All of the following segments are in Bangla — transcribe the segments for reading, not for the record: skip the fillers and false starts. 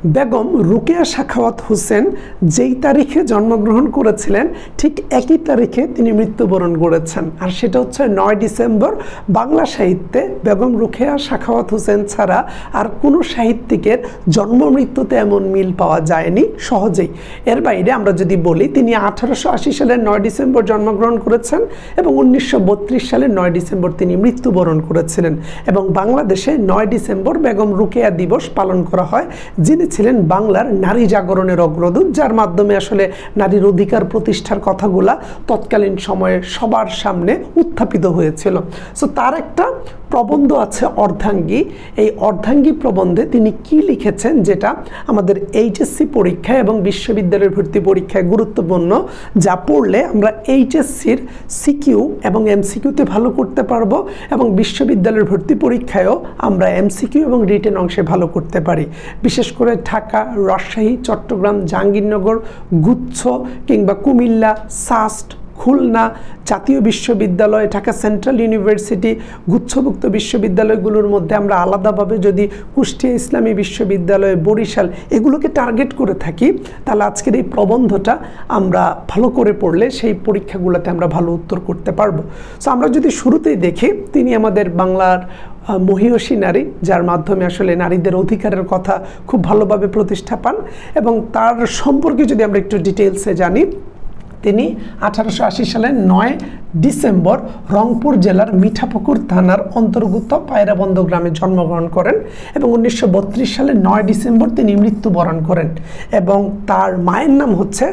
বেগম রোকেয়া সাখাওয়াত হোসেন যেই তারিখে জন্মগ্রহণ করেছিলেন ঠিক একই তারিখে তিনি মৃত্যুবরণ করেছেন, আর সেটা হচ্ছে 9 ডিসেম্বর। বাংলা সাহিত্যে বেগম রোকেয়া সাখাওয়াত হোসেন ছাড়া আর কোনো সাহিত্যিকের জন্ম মৃত্যুতে এমন মিল পাওয়া যায়নি সহজেই। এর বাইরে আমরা যদি বলি, তিনি 1880 সালের 9 ডিসেম্বর জন্মগ্রহণ করেছেন এবং 1932 সালের 9 ডিসেম্বর তিনি মৃত্যুবরণ করেছিলেন। এবং বাংলাদেশে 9 ডিসেম্বর বেগম রোকেয়া দিবস পালন করা হয়, যিনি ছিলেন বাংলার নারী জাগরণের অগ্রদূত, যার মাধ্যমে আসলে নারীর অধিকার প্রতিষ্ঠার কথাগুলা তৎকালীন সময়ে সবার সামনে উত্থাপিত হয়েছিল। সো তার একটা প্রবন্ধ আছে অর্ধাঙ্গী। এই অর্ধাঙ্গী প্রবন্ধে তিনি কি লিখেছেন, যেটা আমাদের এইচএসসি পরীক্ষা এবং বিশ্ববিদ্যালয়ের ভর্তি পরীক্ষায় গুরুত্বপূর্ণ, যা পড়লে আমরা এইচএসসির সিকিউ এবং এমসিকিউতে ভালো করতে পারবো এবং বিশ্ববিদ্যালয়ের ভর্তি পরীক্ষায়ও আমরা এমসিকিউ এবং রিটেন অংশে ভালো করতে পারি। বিশেষ করে ঢাকা, রাজশাহী, চট্টগ্রাম, জাহাঙ্গীরনগর, গুচ্ছ কিংবা কুমিল্লা, সাস্ট, খুলনা, জাতীয় বিশ্ববিদ্যালয়, ঢাকা সেন্ট্রাল ইউনিভার্সিটি, গুচ্ছভুক্ত বিশ্ববিদ্যালয়গুলোর মধ্যে আমরা আলাদাভাবে যদি কুষ্টিয়া ইসলামী বিশ্ববিদ্যালয়, বরিশাল এগুলোকে টার্গেট করে থাকি, তাহলে আজকের এই প্রবন্ধটা আমরা ভালো করে পড়লে সেই পরীক্ষাগুলোতে আমরা ভালো উত্তর করতে পারবো। সো আমরা যদি শুরুতেই দেখি, তিনি আমাদের বাংলার মহীয়সী নারী, যার মাধ্যমে আসলে নারীদের অধিকারের কথা খুব ভালোভাবে প্রতিষ্ঠা পান। এবং তার সম্পর্কে যদি আমরা একটু ডিটেলসে জানি, তিনি 1880 সালের 9 ডিসেম্বর রংপুর জেলার মিঠাপুকুর থানার অন্তর্গত পায়রাবন্দ গ্রামে জন্মগ্রহণ করেন এবং 1932 সালের 9 ডিসেম্বর তিনি মৃত্যুবরণ করেন। এবং তার মায়ের নাম হচ্ছে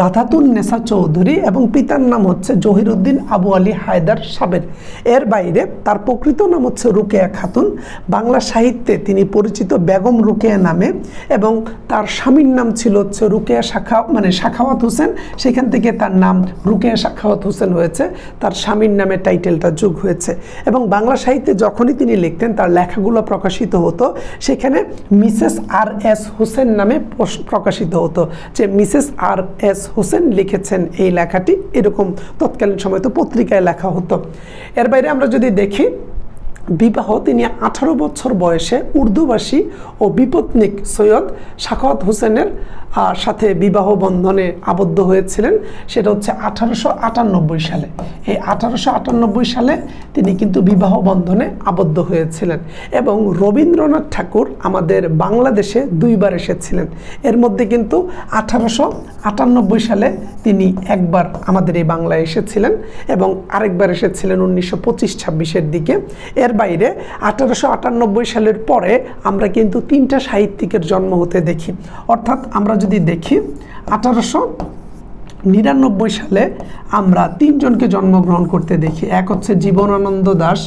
রাধাতুন্নেসা চৌধুরী এবং পিতার নাম হচ্ছে জহিরুদ্দিন আবু আলী হায়দার সাবের। এর বাইরে তার প্রকৃত নাম হচ্ছে রোকেয়া খাতুন। বাংলা সাহিত্যে তিনি পরিচিত বেগম রোকেয়া নামে, এবং তার স্বামীর নাম ছিল হচ্ছে রোকেয়া সাখাওয়াত হোসেন। সেখান থেকে তার নাম রোকেয়া সাখাওয়াত হোসেন হয়েছে, তার স্বামীর নামে টাইটেলটা যোগ হয়েছে। এবং বাংলা সাহিত্যে যখনই তিনি লিখতেন, তার লেখাগুলো প্রকাশিত হতো, সেখানে মিসেস আর এস হোসেন নামে প্রকাশিত হতো, যে মিসেস আর এস হোসেন লিখেছেন এই লেখাটি, এরকম তৎকালীন সময় তো পত্রিকায় লেখা হতো। এর বাইরে আমরা যদি দেখি, বিবাহ, তিনি 18 বছর বয়সে উর্দুভাষী ও বিপত্নিক সৈয়দ সাখাওয়াত হোসেনের সাথে বিবাহ বন্ধনে আবদ্ধ হয়েছিলেন। সেটা হচ্ছে 1898 সালে। এই 1898 সালে তিনি কিন্তু বিবাহ বন্ধনে আবদ্ধ হয়েছিলেন। এবং রবীন্দ্রনাথ ঠাকুর আমাদের বাংলাদেশে 2 বার এসেছিলেন। এর মধ্যে কিন্তু 1898 সালে তিনি একবার আমাদের এই বাংলায় এসেছিলেন এবং আরেকবার এসেছিলেন 1925-26-এর দিকে। এর বাইরে 1898 সালের পরে আমরা কিন্তু 3টা সাহিত্যিকের জন্ম হতে দেখি। অর্থাৎ আমরা যদি দেখি, 1899 সালে আমরা 3 জনকে জন্মগ্রহণ করতে দেখি। এক হচ্ছে জীবনানন্দ দাশ,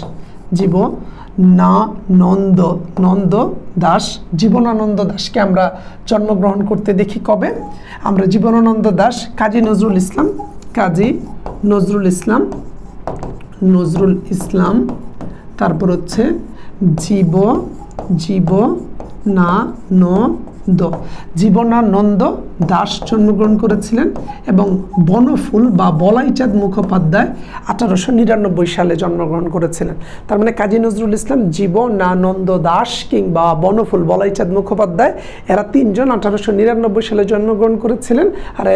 জীবনানন্দ দাশকে আমরা জন্মগ্রহণ করতে দেখি। কবে? আমরা জীবনানন্দ দাশ, কাজী নজরুল ইসলাম, তারপর হচ্ছে জীবনানন্দ দাশ জন্মগ্রহণ করেছিলেন। এবং বনফুল বা বলাইচাঁদ মুখোপাধ্যায় 1899 সালে জন্মগ্রহণ করেছিলেন। তার মানে কাজী নজরুল ইসলাম, জীবনানন্দ দাশ কিংবা বনফুল বলাইচাঁদ মুখোপাধ্যায়, এরা 3 জন 1899 সালে জন্মগ্রহণ করেছিলেন। আর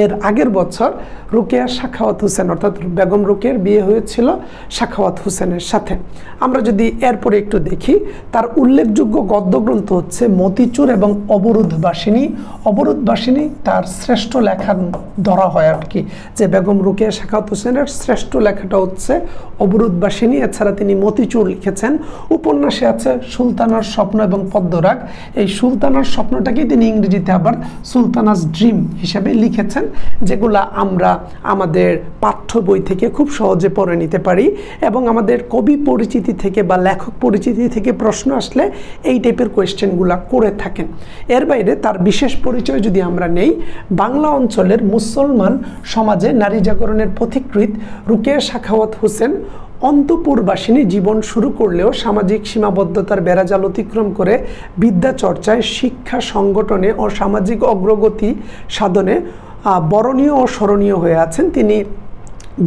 এর আগের বছর রোকেয়া সাখাওয়াত হোসেন, অর্থাৎ বেগম রোকেয়ার বিয়ে হয়েছিল সাখাওয়াত হোসেনের সাথে। আমরা যদি এরপরে একটু দেখি, তার উল্লেখযোগ্য গদ্যগ্রন্থ হচ্ছে মতিচুর এবং অবরোধবাসিনী তার শ্রেষ্ঠ লেখা ধরা হয় আর কি, যে বেগম রোকেয়া সাখাওয়াত হোসেনের শ্রেষ্ঠ লেখাটা হচ্ছে অবরোধবাসিনী। এছাড়া তিনি মতিচুর লিখেছেন। উপন্যাসে আছে সুলতানার স্বপ্ন এবং পদ্মরাগ। এই সুলতানার স্বপ্নটাকে তিনি ইংরেজিতে আবার সুলতানাস ড্রিম হিসেবে লিখেছেন, যেগুলা আমরা আমাদের পাঠ্য বই থেকে খুব সহজে পড়ে নিতে পারি। এবং আমাদের কবি পরিচিতি থেকে বা লেখক পরিচিতি থেকে প্রশ্ন আসলে এই টাইপের কোয়েশ্চেনগুলা করে থাকেন। এর বাইরে তার বিশেষ পরিচয় যদি আমরা নেই, বাংলা অঞ্চলের মুসলমান সমাজে নারী জাগরণের পথিকৃৎ রোকেয়া সাখাওয়াত হোসেন অন্তপুরবাসিনী জীবন শুরু করলেও সামাজিক সীমাবদ্ধতার বেড়াজাল অতিক্রম করে বিদ্যা চর্চায়, শিক্ষা সংগঠনে ও সামাজিক অগ্রগতি সাধনে বরণীয় ও স্মরণীয় হয়ে আছেন। তিনি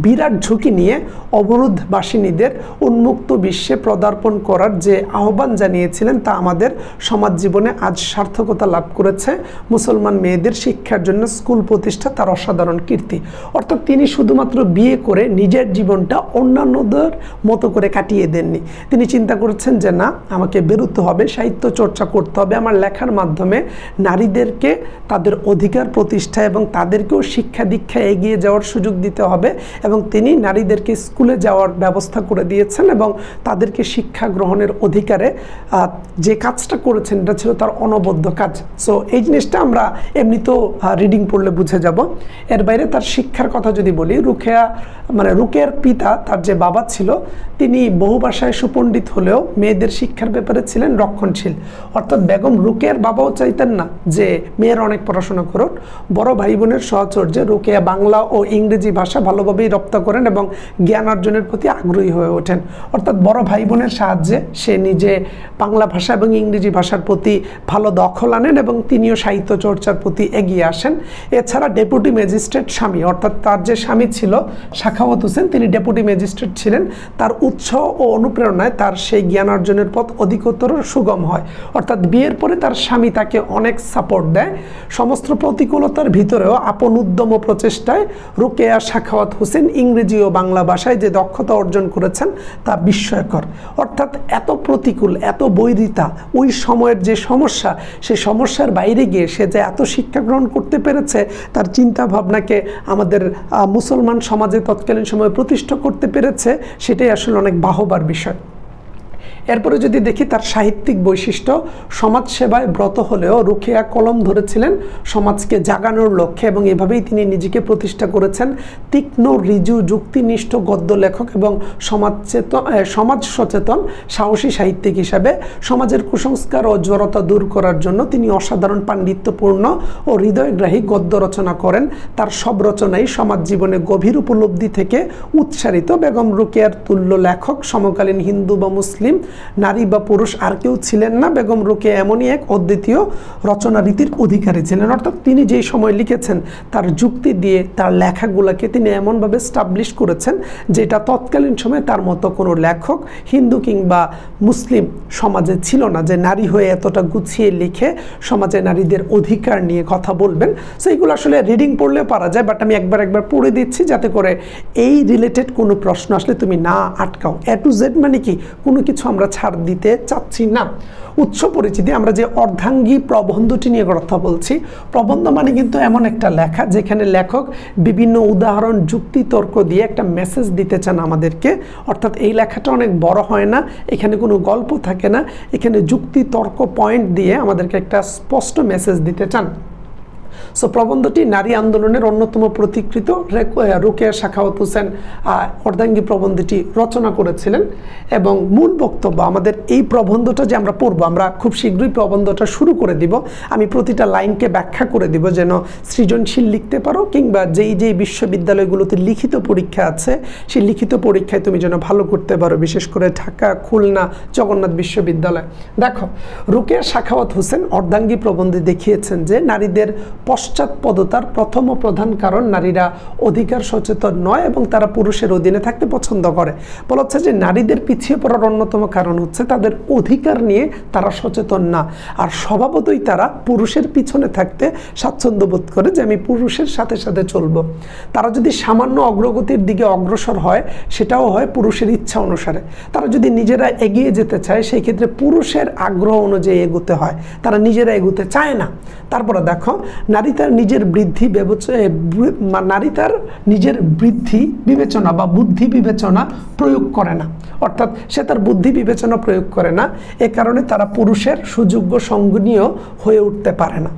বিরাট ঝুঁকি নিয়ে অবরোধবাসিনীদের উন্মুক্ত বিশ্বে পদার্পণ করার যে আহ্বান জানিয়েছিলেন তা আমাদের সমাজ জীবনে আজ সার্থকতা লাভ করেছে। মুসলমান মেয়েদের শিক্ষার জন্য স্কুল প্রতিষ্ঠা তার অসাধারণ কীর্তি। অর্থাৎ তিনি শুধুমাত্র বিয়ে করে নিজের জীবনটা অন্যান্যদের মতো করে কাটিয়ে দেননি। তিনি চিন্তা করেছেন যে না, আমাকে বেরোতে হবে, সাহিত্য চর্চা করতে হবে, আমার লেখার মাধ্যমে নারীদেরকে তাদের অধিকার প্রতিষ্ঠা এবং তাদেরকেও শিক্ষা দীক্ষা এগিয়ে যাওয়ার সুযোগ দিতে হবে। এবং তিনি নারীদেরকে স্কুলে যাওয়ার ব্যবস্থা করে দিয়েছেন এবং তাদেরকে শিক্ষা গ্রহণের অধিকারে যে কাজটা করেছেন এটা ছিল তার অনবদ্য কাজ। সো এই জিনিসটা আমরা এমনিতেও রিডিং পড়লে বুঝে যাব। এর বাইরে তার শিক্ষার কথা যদি বলি, রুকেয়ার পিতা, তার যে বাবা ছিল, তিনি বহু ভাষায় সুপণ্ডিত হলেও মেয়েদের শিক্ষার ব্যাপারে ছিলেন রক্ষণশীল। অর্থাৎ বেগম রুকেয়ার বাবাও চাইতেন না যে মেয়েরা অনেক পড়াশোনা করুক। বড় ভাই বোনের সহচর্যে রুকেয়া বাংলা ও ইংরেজি ভাষা ভালোভাবেই রপ্ত করেন এবং জ্ঞান অর্জনের প্রতি আগ্রহী হয়ে ওঠেন। অর্থাৎ বড় ভাই বোনের সাহায্যে সে নিজে বাংলা ভাষা এবং ইংরেজি ভাষার প্রতি ভালো দখল আনেন এবং তিনিও সাহিত্য চর্চার প্রতি এগিয়ে আসেন। এছাড়া ডেপুটি ম্যাজিস্ট্রেট স্বামী, অর্থাৎ তার যে স্বামী ছিল সাখাওয়াত হোসেন, তিনি ডেপুটি ম্যাজিস্ট্রেট ছিলেন। তার উৎসাহ ও অনুপ্রেরণায় তার সেই জ্ঞান অর্জনের পথ অধিকতর সুগম হয়। অর্থাৎ বিয়ের পরে তার স্বামী তাকে অনেক সাপোর্ট দেয়। সমস্ত প্রতিকূলতার ভিতরেও আপন উদ্যম ও প্রচেষ্টায় রুকেয়া সাখাওয়াত হোসেন ইংরেজি ও বাংলা ভাষায় যে দক্ষতা অর্জন করেছেন তা বিস্ময়কর। অর্থাৎ এত প্রতিকূল, এত বৈরিতা, ওই সময়ের যে সমস্যা, সেই সমস্যার বাইরে গিয়ে সে যে এত শিক্ষা গ্রহণ করতে পেরেছে, তার চিন্তা ভাবনাকে আমাদের মুসলমান সমাজে তৎকালীন সময়ে প্রতিষ্ঠা করতে পেরেছে, সেটাই আসলে অনেক বাহবার বিষয়। এরপরে যদি দেখি তার সাহিত্যিক বৈশিষ্ট্য, সমাজসেবায় ব্রত হলেও রুকেয়া কলম ধরেছিলেন সমাজকে জাগানোর লক্ষ্যে এবং এভাবেই তিনি নিজেকে প্রতিষ্ঠা করেছেন তীক্ষ্ণ, ঋজু, যুক্তিনিষ্ঠ গদ্য লেখক এবং সমাজ সচেতন সাহসী সাহিত্যিক হিসাবে। সমাজের কুসংস্কার ও জড়তা দূর করার জন্য তিনি অসাধারণ পাণ্ডিত্যপূর্ণ ও হৃদয়গ্রাহী গদ্য রচনা করেন। তার সব রচনাই সমাজ জীবনে গভীর উপলব্ধি থেকে উৎসারিত। বেগম রুকেয়ার তুল্য লেখক সমকালীন হিন্দু বা মুসলিম, নারী বা পুরুষ আর কেউ ছিলেন না। বেগম রুকেয়া এমনই এক অদ্বিতীয় রচনা রীতির অধিকারী ছিলেন। অর্থাৎ তিনি যেই সময় লিখেছেন তার যুক্তি দিয়ে তার লেখাগুলোকে তিনি এমনভাবে স্টাবলিশ করেছেন যেটা তৎকালীন সময়ে তার মতো কোনো লেখক হিন্দু কিংবা মুসলিম সমাজে ছিল না, যে নারী হয়ে এতটা গুছিয়ে লিখে সমাজে নারীদের অধিকার নিয়ে কথা বলবেন। সো এইগুলো আসলে রিডিং পড়লেও পারা যায়, বাট আমি একবার পড়ে দিচ্ছি যাতে করে এই রিলেটেড কোনো প্রশ্ন আসলে তুমি না আটকাও। এ টু জেড মানে কি, কোনো কিছু আমরা ছাড় দিতে চাচ্ছি না। উৎস পরিচিতি, আমরা যে অর্ধাঙ্গী প্রবন্ধটি নিয়ে কথা বলছি, প্রবন্ধ মানে কিন্তু এমন একটা লেখা যেখানে লেখক বিভিন্ন উদাহরণ, যুক্তি, তর্ক দিয়ে একটা মেসেজ দিতে চান আমাদেরকে। অর্থাৎ এই লেখাটা অনেক বড় হয় না, এখানে কোনো গল্প থাকে না, এখানে যুক্তি, তর্ক, পয়েন্ট দিয়ে আমাদেরকে একটা স্পষ্ট মেসেজ দিতে চান। সো প্রবন্ধটি নারী আন্দোলনের অন্যতম প্রতিকৃত রুকেয়া সাখাওয়াত হোসেন অর্ধাঙ্গী প্রবন্ধটি রচনা করেছিলেন। এবং মূল বক্তব্য, আমাদের এই প্রবন্ধটা যে আমরা পড়ব, আমরা খুব শীঘ্রই প্রবন্ধটা শুরু করে দিব। আমি প্রতিটা লাইনকে ব্যাখ্যা করে দিব যেন সৃজনশীল লিখতে পারো, কিংবা যেই বিশ্ববিদ্যালয়গুলোতে লিখিত পরীক্ষা আছে সেই লিখিত পরীক্ষায় তুমি যেন ভালো করতে পারো, বিশেষ করে ঢাকা, খুলনা, জগন্নাথ বিশ্ববিদ্যালয়। দেখো, রুকেয়া সাখাওয়াত হোসেন অর্ধাঙ্গী প্রবন্ধে দেখিয়েছেন যে নারীদের পশ্চাৎপদতার প্রথম ও প্রধান কারণ নারীরা অধিকার সচেতন নয় এবং তারা পুরুষের অধীনে থাকতে পছন্দ করে। বলা হচ্ছে যে নারীদের পিছিয়ে পড়ার অন্যতম কারণ হচ্ছে তাদের অধিকার নিয়ে তারা সচেতন না, আর স্বভাবতই তারা পুরুষের পিছনে থাকতে স্বাচ্ছন্দ্য বোধ করে যে আমি পুরুষের সাথে সাথে চলব। তারা যদি সামান্য অগ্রগতির দিকে অগ্রসর হয়, সেটাও হয় পুরুষের ইচ্ছা অনুসারে। তারা যদি নিজেরা এগিয়ে যেতে চায়, সেই ক্ষেত্রে পুরুষের আগ্রহ অনুযায়ী এগোতে হয়, তারা নিজেরা এগোতে চায় না। তারপরে দেখো, নারী তার নিজের বৃদ্ধি বিবেচনা বা বুদ্ধি বিবেচনা প্রয়োগ করে না। অর্থাৎ সে তার বুদ্ধি বিবেচনা প্রয়োগ করে না, এ কারণে তারা পুরুষের সুযোগ্য সঙ্গনীয় হয়ে উঠতে পারে না।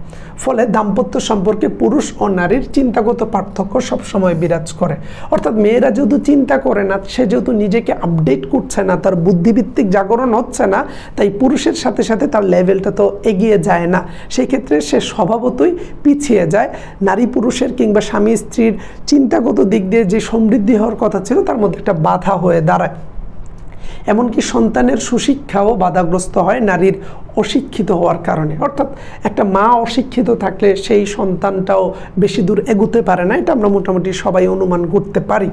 ফলে দাম্পত্য সম্পর্কে পুরুষ ও নারীর চিন্তাগত পার্থক্য সবসময় বিরাজ করে। অর্থাৎ মেয়েরা যেহেতু চিন্তা করে না, সে যেহেতু নিজেকে আপডেট করছে না, তার বুদ্ধিভিত্তিক জাগরণ হচ্ছে না, তাই পুরুষের সাথে সাথে তার লেভেলটা তো এগিয়ে যায় না। সেই ক্ষেত্রে সে স্বভাবতই পিছিয়ে যায়। নারী পুরুষের কিংবা স্বামী স্ত্রীর চিন্তাগত দিক দিয়ে যে সমৃদ্ধি হওয়ার কথা ছিল, তার মধ্যে একটা বাধা হয়ে দাঁড়ায়। এমনকি সন্তানের সুশিক্ষাও বাধাগ্রস্ত হয় নারীর অশিক্ষিত হওয়ার কারণে। অর্থাৎ একটা মা অশিক্ষিত থাকলে সেই সন্তানটাও বেশি দূর এগোতে পারে না, এটা আমরা মোটামুটি সবাই অনুমান করতে পারি।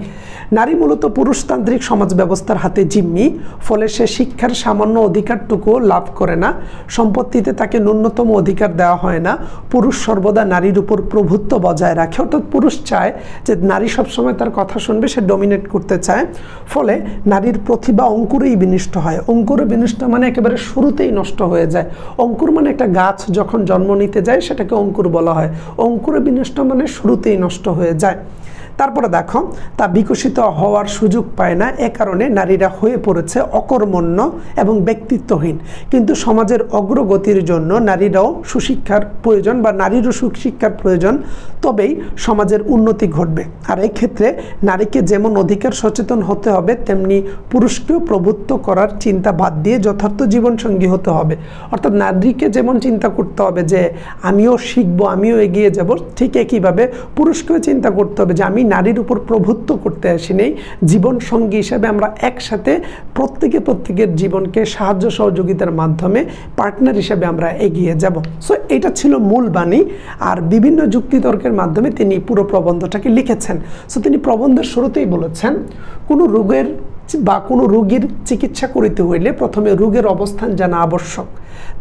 নারী মূলত পুরুষতান্ত্রিক সমাজ ব্যবস্থার হাতে জিম্মি, ফলে সে শিক্ষার সামান্য অধিকারটুকুও লাভ করে না, সম্পত্তিতে তাকে ন্যূনতম অধিকার দেওয়া হয় না। পুরুষ সর্বদা নারীর উপর প্রভুত্ব বজায় রাখে, অর্থাৎ পুরুষ চায় যে নারী সবসময় তার কথা শুনবে, সে ডমিনেট করতে চায়। ফলে নারীর প্রতিভা অঙ্কুরেই বিনষ্ট হয়। অঙ্কুরে বিনষ্ট মানে একেবারে শুরুতেই নষ্ট হয়ে যায়। অঙ্কুর মানে একটা গাছ যখন জন্ম নিতে যায় সেটাকে অঙ্কুর বলা হয়। অঙ্কুরে বিনষ্ট মানে শুরুতেই নষ্ট হয়ে যায়। তারপরে দেখো, তা বিকশিত হওয়ার সুযোগ পায় না, এ কারণে নারীরা হয়ে পড়েছে অকর্মণ্য এবং ব্যক্তিত্বহীন। কিন্তু সমাজের অগ্রগতির জন্য নারীরাও সুশিক্ষার প্রয়োজন বা নারীরও সুশিক্ষার প্রয়োজন, তবেই সমাজের উন্নতি ঘটবে। আর এই ক্ষেত্রে নারীকে যেমন অধিকার সচেতন হতে হবে, তেমনি পুরুষকেও প্রভুত্ব করার চিন্তা বাদ দিয়ে যথার্থ জীবনসঙ্গী হতে হবে। অর্থাৎ নারীকে যেমন চিন্তা করতে হবে যে আমিও শিখবো, আমিও এগিয়ে যাব, ঠিক একইভাবে পুরুষকেও চিন্তা করতে হবে যে আমি নারীর উপর প্রভুত্ব করতে আসিনি, জীবন সঙ্গী হিসাবে আমরা একসাথে প্রত্যেকের জীবনকে সাহায্য সহযোগিতার মাধ্যমে পার্টনার হিসাবে আমরা এগিয়ে যাব। সো এটা ছিল মূল বাণী। আর বিভিন্ন যুক্তিতর্কের মাধ্যমে তিনি পুরো প্রবন্ধটাকে লিখেছেন। সো তিনি প্রবন্ধের শুরুতেই বলেছেন, কোনো রোগের বা কোনো রোগীর চিকিৎসা করিতে হইলে প্রথমে রোগের অবস্থান জানা আবশ্যক।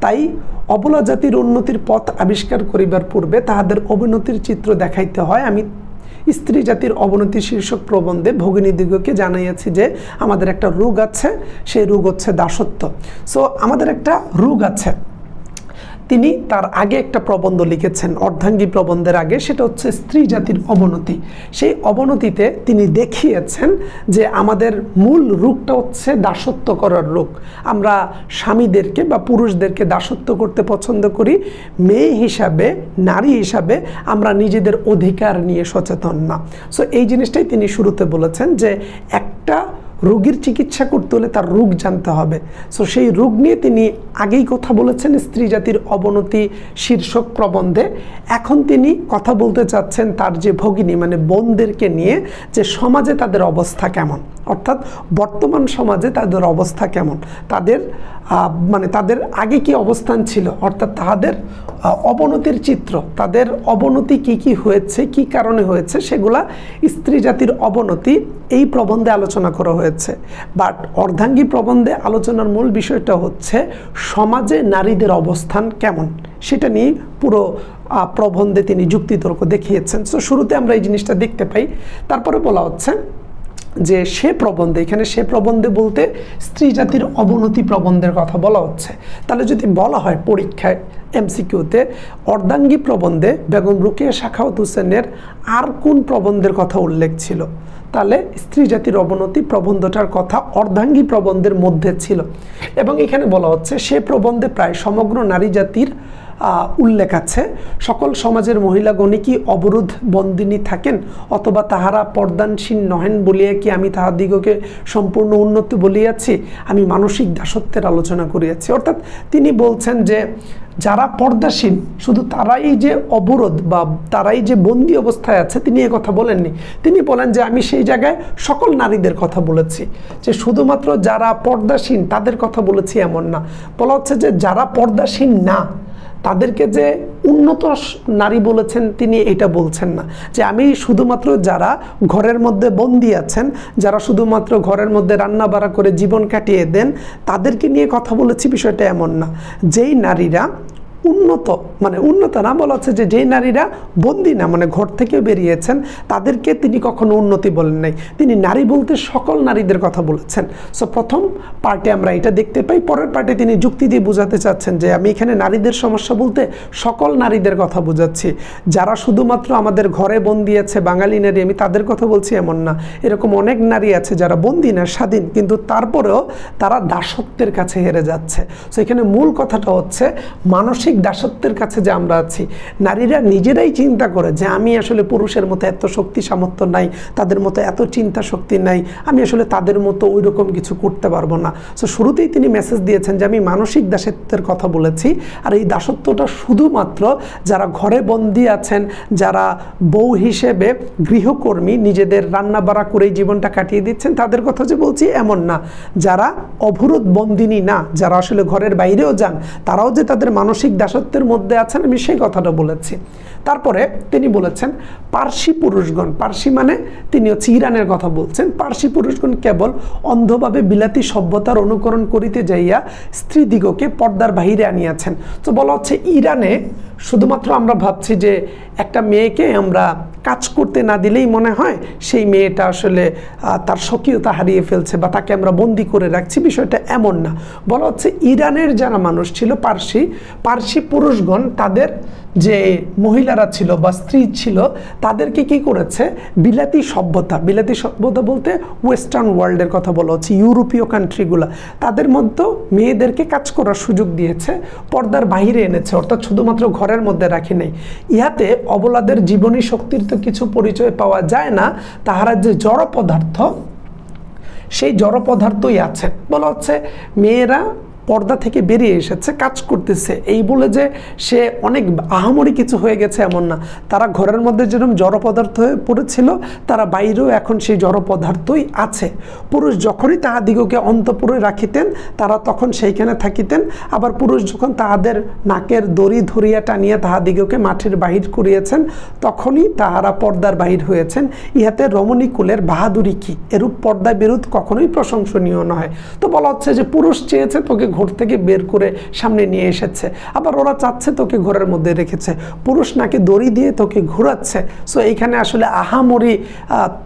তাই অবলা জাতির উন্নতির পথ আবিষ্কার করিবার পূর্বে তাহাদের অবনতির চিত্র দেখাইতে হয়। আমি স্ত্রী জাতির অবনতি শীর্ষক প্রবন্ধে ভগিনীদিগকে জানাইয়াছি যে আমাদের একটা রোগ আছে, সেই রোগ হচ্ছে দাসত্ব। সো আমাদের একটা রোগ আছে। তিনি তার আগে একটা প্রবন্ধ লিখেছেন, অর্ধাঙ্গী প্রবন্ধের আগে, সেটা হচ্ছে স্ত্রী জাতির অবনতি। সেই অবনতিতে তিনি দেখিয়েছেন যে আমাদের মূল রোগটা হচ্ছে দাসত্ব করার রোগ। আমরা স্বামীদেরকে বা পুরুষদেরকে দাসত্ব করতে পছন্দ করি। মেয়ে হিসাবে, নারী হিসাবে আমরা নিজেদের অধিকার নিয়ে সচেতন না। সো এই জিনিসটাই তিনি শুরুতে বলেছেন যে একটা রোগীর চিকিৎসা করতে হলে তার রোগ জানতে হবে। সো সেই রোগ নিয়ে তিনি আগেই কথা বলেছেন স্ত্রী জাতির অবনতি শীর্ষক প্রবন্ধে। এখন তিনি কথা বলতে চাচ্ছেন তার যে ভগিনী মানে বোনদেরকে নিয়ে, যে সমাজে তাদের অবস্থা কেমন, অর্থাৎ বর্তমান সমাজে তাদের অবস্থা কেমন, তাদের মানে তাদের আগে কি অবস্থান ছিল, অর্থাৎ তাদের অবনতির চিত্র, তাদের অবনতি কি কি হয়েছে, কি কারণে হয়েছে, সেগুলা স্ত্রী জাতির অবনতি এই প্রবন্ধে আলোচনা করা হয়েছে। বাট অর্ধাঙ্গী প্রবন্ধে আলোচনার মূল বিষয়টা হচ্ছে সমাজে নারীদের অবস্থান কেমন, সেটা নিয়ে পুরো প্রবন্ধে তিনি যুক্তিতর্ক দেখিয়েছেন। সো শুরুতে আমরা এই জিনিসটা দেখতে পাই। তারপরে বলা হচ্ছে যে সে প্রবন্ধে, এখানে সে প্রবন্ধে বলতে স্ত্রী জাতির অবনতি প্রবন্ধের কথা বলা হচ্ছে। তাহলে যদি বলা হয় পরীক্ষায় এমসিকিউতে অর্ধাঙ্গী প্রবন্ধে বেগম রোকেয়া সাখাওয়াত হোসেনের আর কোন প্রবন্ধের কথা উল্লেখ ছিল, তাহলে স্ত্রী জাতির অবনতি প্রবন্ধটার কথা অর্ধাঙ্গী প্রবন্ধের মধ্যে ছিল। এবং এখানে বলা হচ্ছে সে প্রবন্ধে প্রায় সমগ্র নারী জাতির উল্লেখ আছে। সকল সমাজের মহিলাগণে কি অবরোধ বন্দিনী থাকেন, অথবা তাহারা পর্দানসীন নহেন বলিয়া কি আমি তাহাদিগকে সম্পূর্ণ উন্নতি বলিয়াছি, আমি মানসিক দাসত্বের আলোচনা করিয়াছি। অর্থাৎ তিনি বলছেন যে যারা পর্দাসীন শুধু তারাই যে অবরোধ বা তারাই যে বন্দি অবস্থায় আছে, তিনি কথা বলেননি। তিনি বলেন যে আমি সেই জায়গায় সকল নারীদের কথা বলেছি, যে শুধুমাত্র যারা পর্দাসীন তাদের কথা বলেছি এমন না। বলা হচ্ছে যে যারা পর্দাসীন না তাদেরকে যে উন্নত নারী বলেছেন তিনি এটা বলছেন না, যে আমি শুধুমাত্র যারা ঘরের মধ্যে বন্দি আছেন, যারা শুধুমাত্র ঘরের মধ্যে রান্না বাড়া করে জীবন কাটিয়ে দেন তাদেরকে নিয়ে কথা বলেছি, বিষয়টা এমন না। যেই নারীরা উন্নত, মানে উন্নত না, বলা হচ্ছে যে যেই নারীরা বন্দি না, মানে ঘর থেকে বেরিয়েছেন, তাদেরকে তিনি কখনো উন্নতি বলেন নাই। তিনি নারী বলতে সকল নারীদের কথা বলেছেন। সো প্রথম পার্টে আমরা এটা দেখতে পাই। পরের পার্টে তিনি যুক্তি দিয়ে বোঝাতে চাচ্ছেন যে আমি এখানে নারীদের সমস্যা বলতে সকল নারীদের কথা বোঝাচ্ছি। যারা শুধুমাত্র আমাদের ঘরে বন্দি আছে বাঙালি নারী, আমি তাদের কথা বলছি এমন না। এরকম অনেক নারী আছে যারা বন্দি না, স্বাধীন, কিন্তু তারপরেও তারা দাসত্বের কাছে হেরে যাচ্ছে। সো এখানে মূল কথাটা হচ্ছে মানসিক মানসিক দাসত্বের কাছে যে আমরা আছি, নারীরা নিজেরাই চিন্তা করে যে আমি আসলে পুরুষের মতো এত শক্তি সামর্থ্য নাই, তাদের মতো এত চিন্তা শক্তি নাই, আমি আসলে তাদের মতো ওই রকম কিছু করতে পারবো না। সো শুরুতেই তিনি মেসেজ দিয়েছেন যে আমি মানসিক দাসত্বের কথা বলেছি, আর এই দাসত্বটা শুধুমাত্র যারা ঘরে বন্দী আছেন, যারা বউ হিসেবে গৃহকর্মী নিজেদের রান্না বাড়া করেই জীবনটা কাটিয়ে দিচ্ছেন তাদের কথা যে বলছি এমন না। যারা অবরোধ বন্দিনী না, যারা আসলে ঘরের বাইরেও যান, তারাও যে তাদের মানসিক দাসত্বের মধ্যে আছেন, আমি সেই কথাটা বলেছি। তারপরে তিনি বলেছেন পার্সি পুরুষগণ, পার্সি মানে তিনি হচ্ছে ইরানের কথা বলছেন, পার্সি পুরুষগণ কেবল অন্ধভাবে বিলাতী সভ্যতার অনুকরণ করিতে যাইয়া স্ত্রীদিগকে পর্দার বাহিরে আনিয়াছেন। তো বলা হচ্ছে ইরানে শুধুমাত্র আমরা ভাবছি যে একটা মেয়েকে আমরা কাজ করতে না দিলেই মনে হয় সেই মেয়েটা আসলে তার স্বকীয়তা হারিয়ে ফেলছে বা তাকে আমরা বন্দি করে রাখছি, বিষয়টা এমন না। বলা হচ্ছে ইরানের যারা মানুষ ছিল পার্সি পুরুষগণ, তাদের যে মহিলারা ছিল বা স্ত্রী ছিল, তাদেরকে কি করেছে বিলাতী সভ্যতা বলতে ওয়েস্টার্ন ওয়ার্ল্ডের কথা বলা হচ্ছে, ইউরোপীয় কান্ট্রিগুলো, তাদের মধ্যে মেয়েদেরকে কাজ করার সুযোগ দিয়েছে, পর্দার বাহিরে এনেছে, অর্থাৎ শুধুমাত্র ঘরের মধ্যে রাখে নেই। ইহাতে অবলাদের জীবনী শক্তির তো কিছু পরিচয় পাওয়া যায় না, তাহারা যে জড় পদার্থ, সেই জড় পদার্থই আছে। বলা হচ্ছে মেয়েরা পর্দা থেকে বেরিয়ে এসেছে, কাজ করতেছে, এই বলে যে সে অনেক আহামরি কিছু হয়ে গেছে এমন না। তারা ঘরের মধ্যে যেরকম জড় পদার্থ হয়ে পড়েছিল, তারা বাইরেও এখন সেই জড় পদার্থই আছে। পুরুষ যখনই তাহাদিগকে অন্তঃপুরে রাখিতেন, তারা তখন সেইখানে থাকিতেন। আবার পুরুষ যখন তাহাদের নাকের দড়ি ধরিয়া টানিয়া তাহাদিগকে মাঠের বাহির করিয়েছেন, তখনই তাহারা পর্দার বাহির হয়েছেন। ইহাতে রমণীকুলের বাহাদুরি কি? এরূপ পর্দা বিরোধ কখনোই প্রশংসনীয় নয়। তো বলা হচ্ছে যে পুরুষ চেয়েছে তোকে ঘর থেকে বের করে সামনে নিয়ে এসেছে, আবার ওরা চাচ্ছে তোকে ঘরের মধ্যে রেখেছে, পুরুষ নাকি দড়ি দিয়ে তোকে ঘোরাচ্ছে। সো এইখানে আসলে আহামরি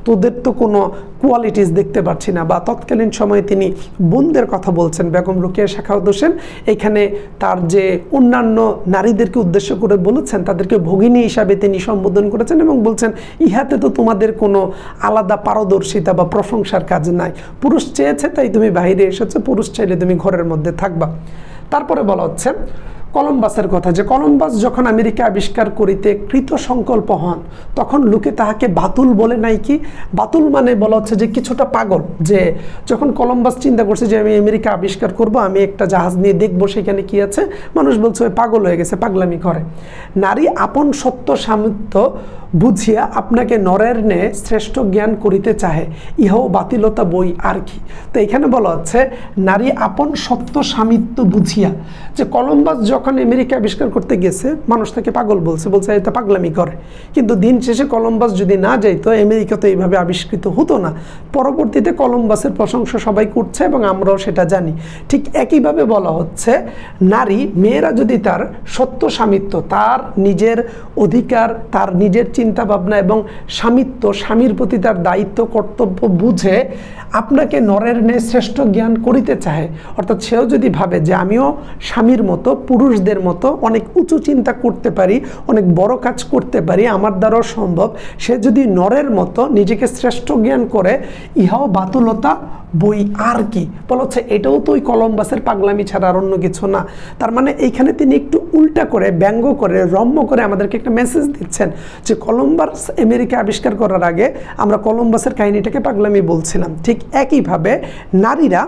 তোদের তো কোনো কোয়ালিটিস দেখতে পাচ্ছি না। বা তৎকালীন সময়ে তিনি বোনদের কথা বলছেন, বেগম রোকেয়া সাখাওয়াত হোসেন এখানে তার যে অন্যান্য নারীদেরকে উদ্দেশ্য করে বলেছেন, তাদেরকে ভগিনী হিসাবে তিনি সম্বোধন করেছেন এবং বলছেন ইহাতে তো তোমাদের কোনো আলাদা পারদর্শিতা বা প্রশংসার কাজ নাই, পুরুষ চেয়েছে তাই তুমি বাইরে এসেছো, পুরুষ চাইলে তুমি ঘরের মধ্যে থাকবা। তারপরে বলা হচ্ছে কলম্বাসের কথা, যে কলম্বাস যখন আমেরিকা আবিষ্কার করিতে কৃত সংকল্প হন, তখন লোকে তাহাকে বাতুল বলে নাই কি? বাতুল মানে বলা হচ্ছে যে কিছুটা পাগল। যে যখন কলম্বাস চিন্তা করছে যে আমি আমেরিকা আবিষ্কার করব, আমি একটা জাহাজ নিয়ে দেখবো সেখানে কি আছে, মানুষ বলছে ওই পাগল হয়ে গেছে, পাগলামি করে। নারী আপন সত্য সামর্থ্য বুঝিয়া আপনাকে নরের নে শ্রেষ্ঠ জ্ঞান করিতে চাহে, ইহাও বাতিলতা বই আর কি। তো এখানে বলা হচ্ছে নারী আপন সত্য সামিত্য বুঝিয়া, যে কলম্বাস যখন আমেরিকা আবিষ্কার করতে গেছে মানুষ তাকে পাগল বলছে এটা পাগলামি করে, কিন্তু দিন শেষে কলম্বাস যদি না যাইতো আমেরিকা তো এইভাবে আবিষ্কৃত হতো না। পরবর্তীতে কলম্বাসের প্রশংসা সবাই করছে এবং আমরাও সেটা জানি। ঠিক একইভাবে বলা হচ্ছে নারী, মেয়েরা যদি তার সত্য স্বামিত্ব, তার নিজের অধিকার, তার নিজের চিন্তা ভাবনা এবং স্বামিত্ব, স্বামীর প্রতি তার দায়িত্ব কর্তব্য বুঝে আপনাকে নরের ন্যায় শ্রেষ্ঠ জ্ঞান করিতে চাহে, অর্থাৎ সেও যদি ভাবে যে আমিও স্বামীর মতো, পুরুষদের মতো অনেক উঁচু চিন্তা করতে পারি, অনেক বড় কাজ করতে পারি, আমার দ্বারাও সম্ভব, সে যদি নরের মতো নিজেকে শ্রেষ্ঠ জ্ঞান করে, ইহাও বাতুলতা বই আর কি। বলা হচ্ছে এটাও তো ওই কলম্বাসের পাগলামি ছাড়া আর অন্য কিছু না। তার মানে এইখানে তিনি একটু উল্টা করে, ব্যঙ্গ করে, রম্য করে আমাদেরকে একটা মেসেজ দিচ্ছেন যে কলম্বাস আমেরিকা আবিষ্কার করার আগে আমরা কলম্বাসের কাহিনীটাকে পাগলামি বলছিলাম। ঠিক একইভাবে নারীরা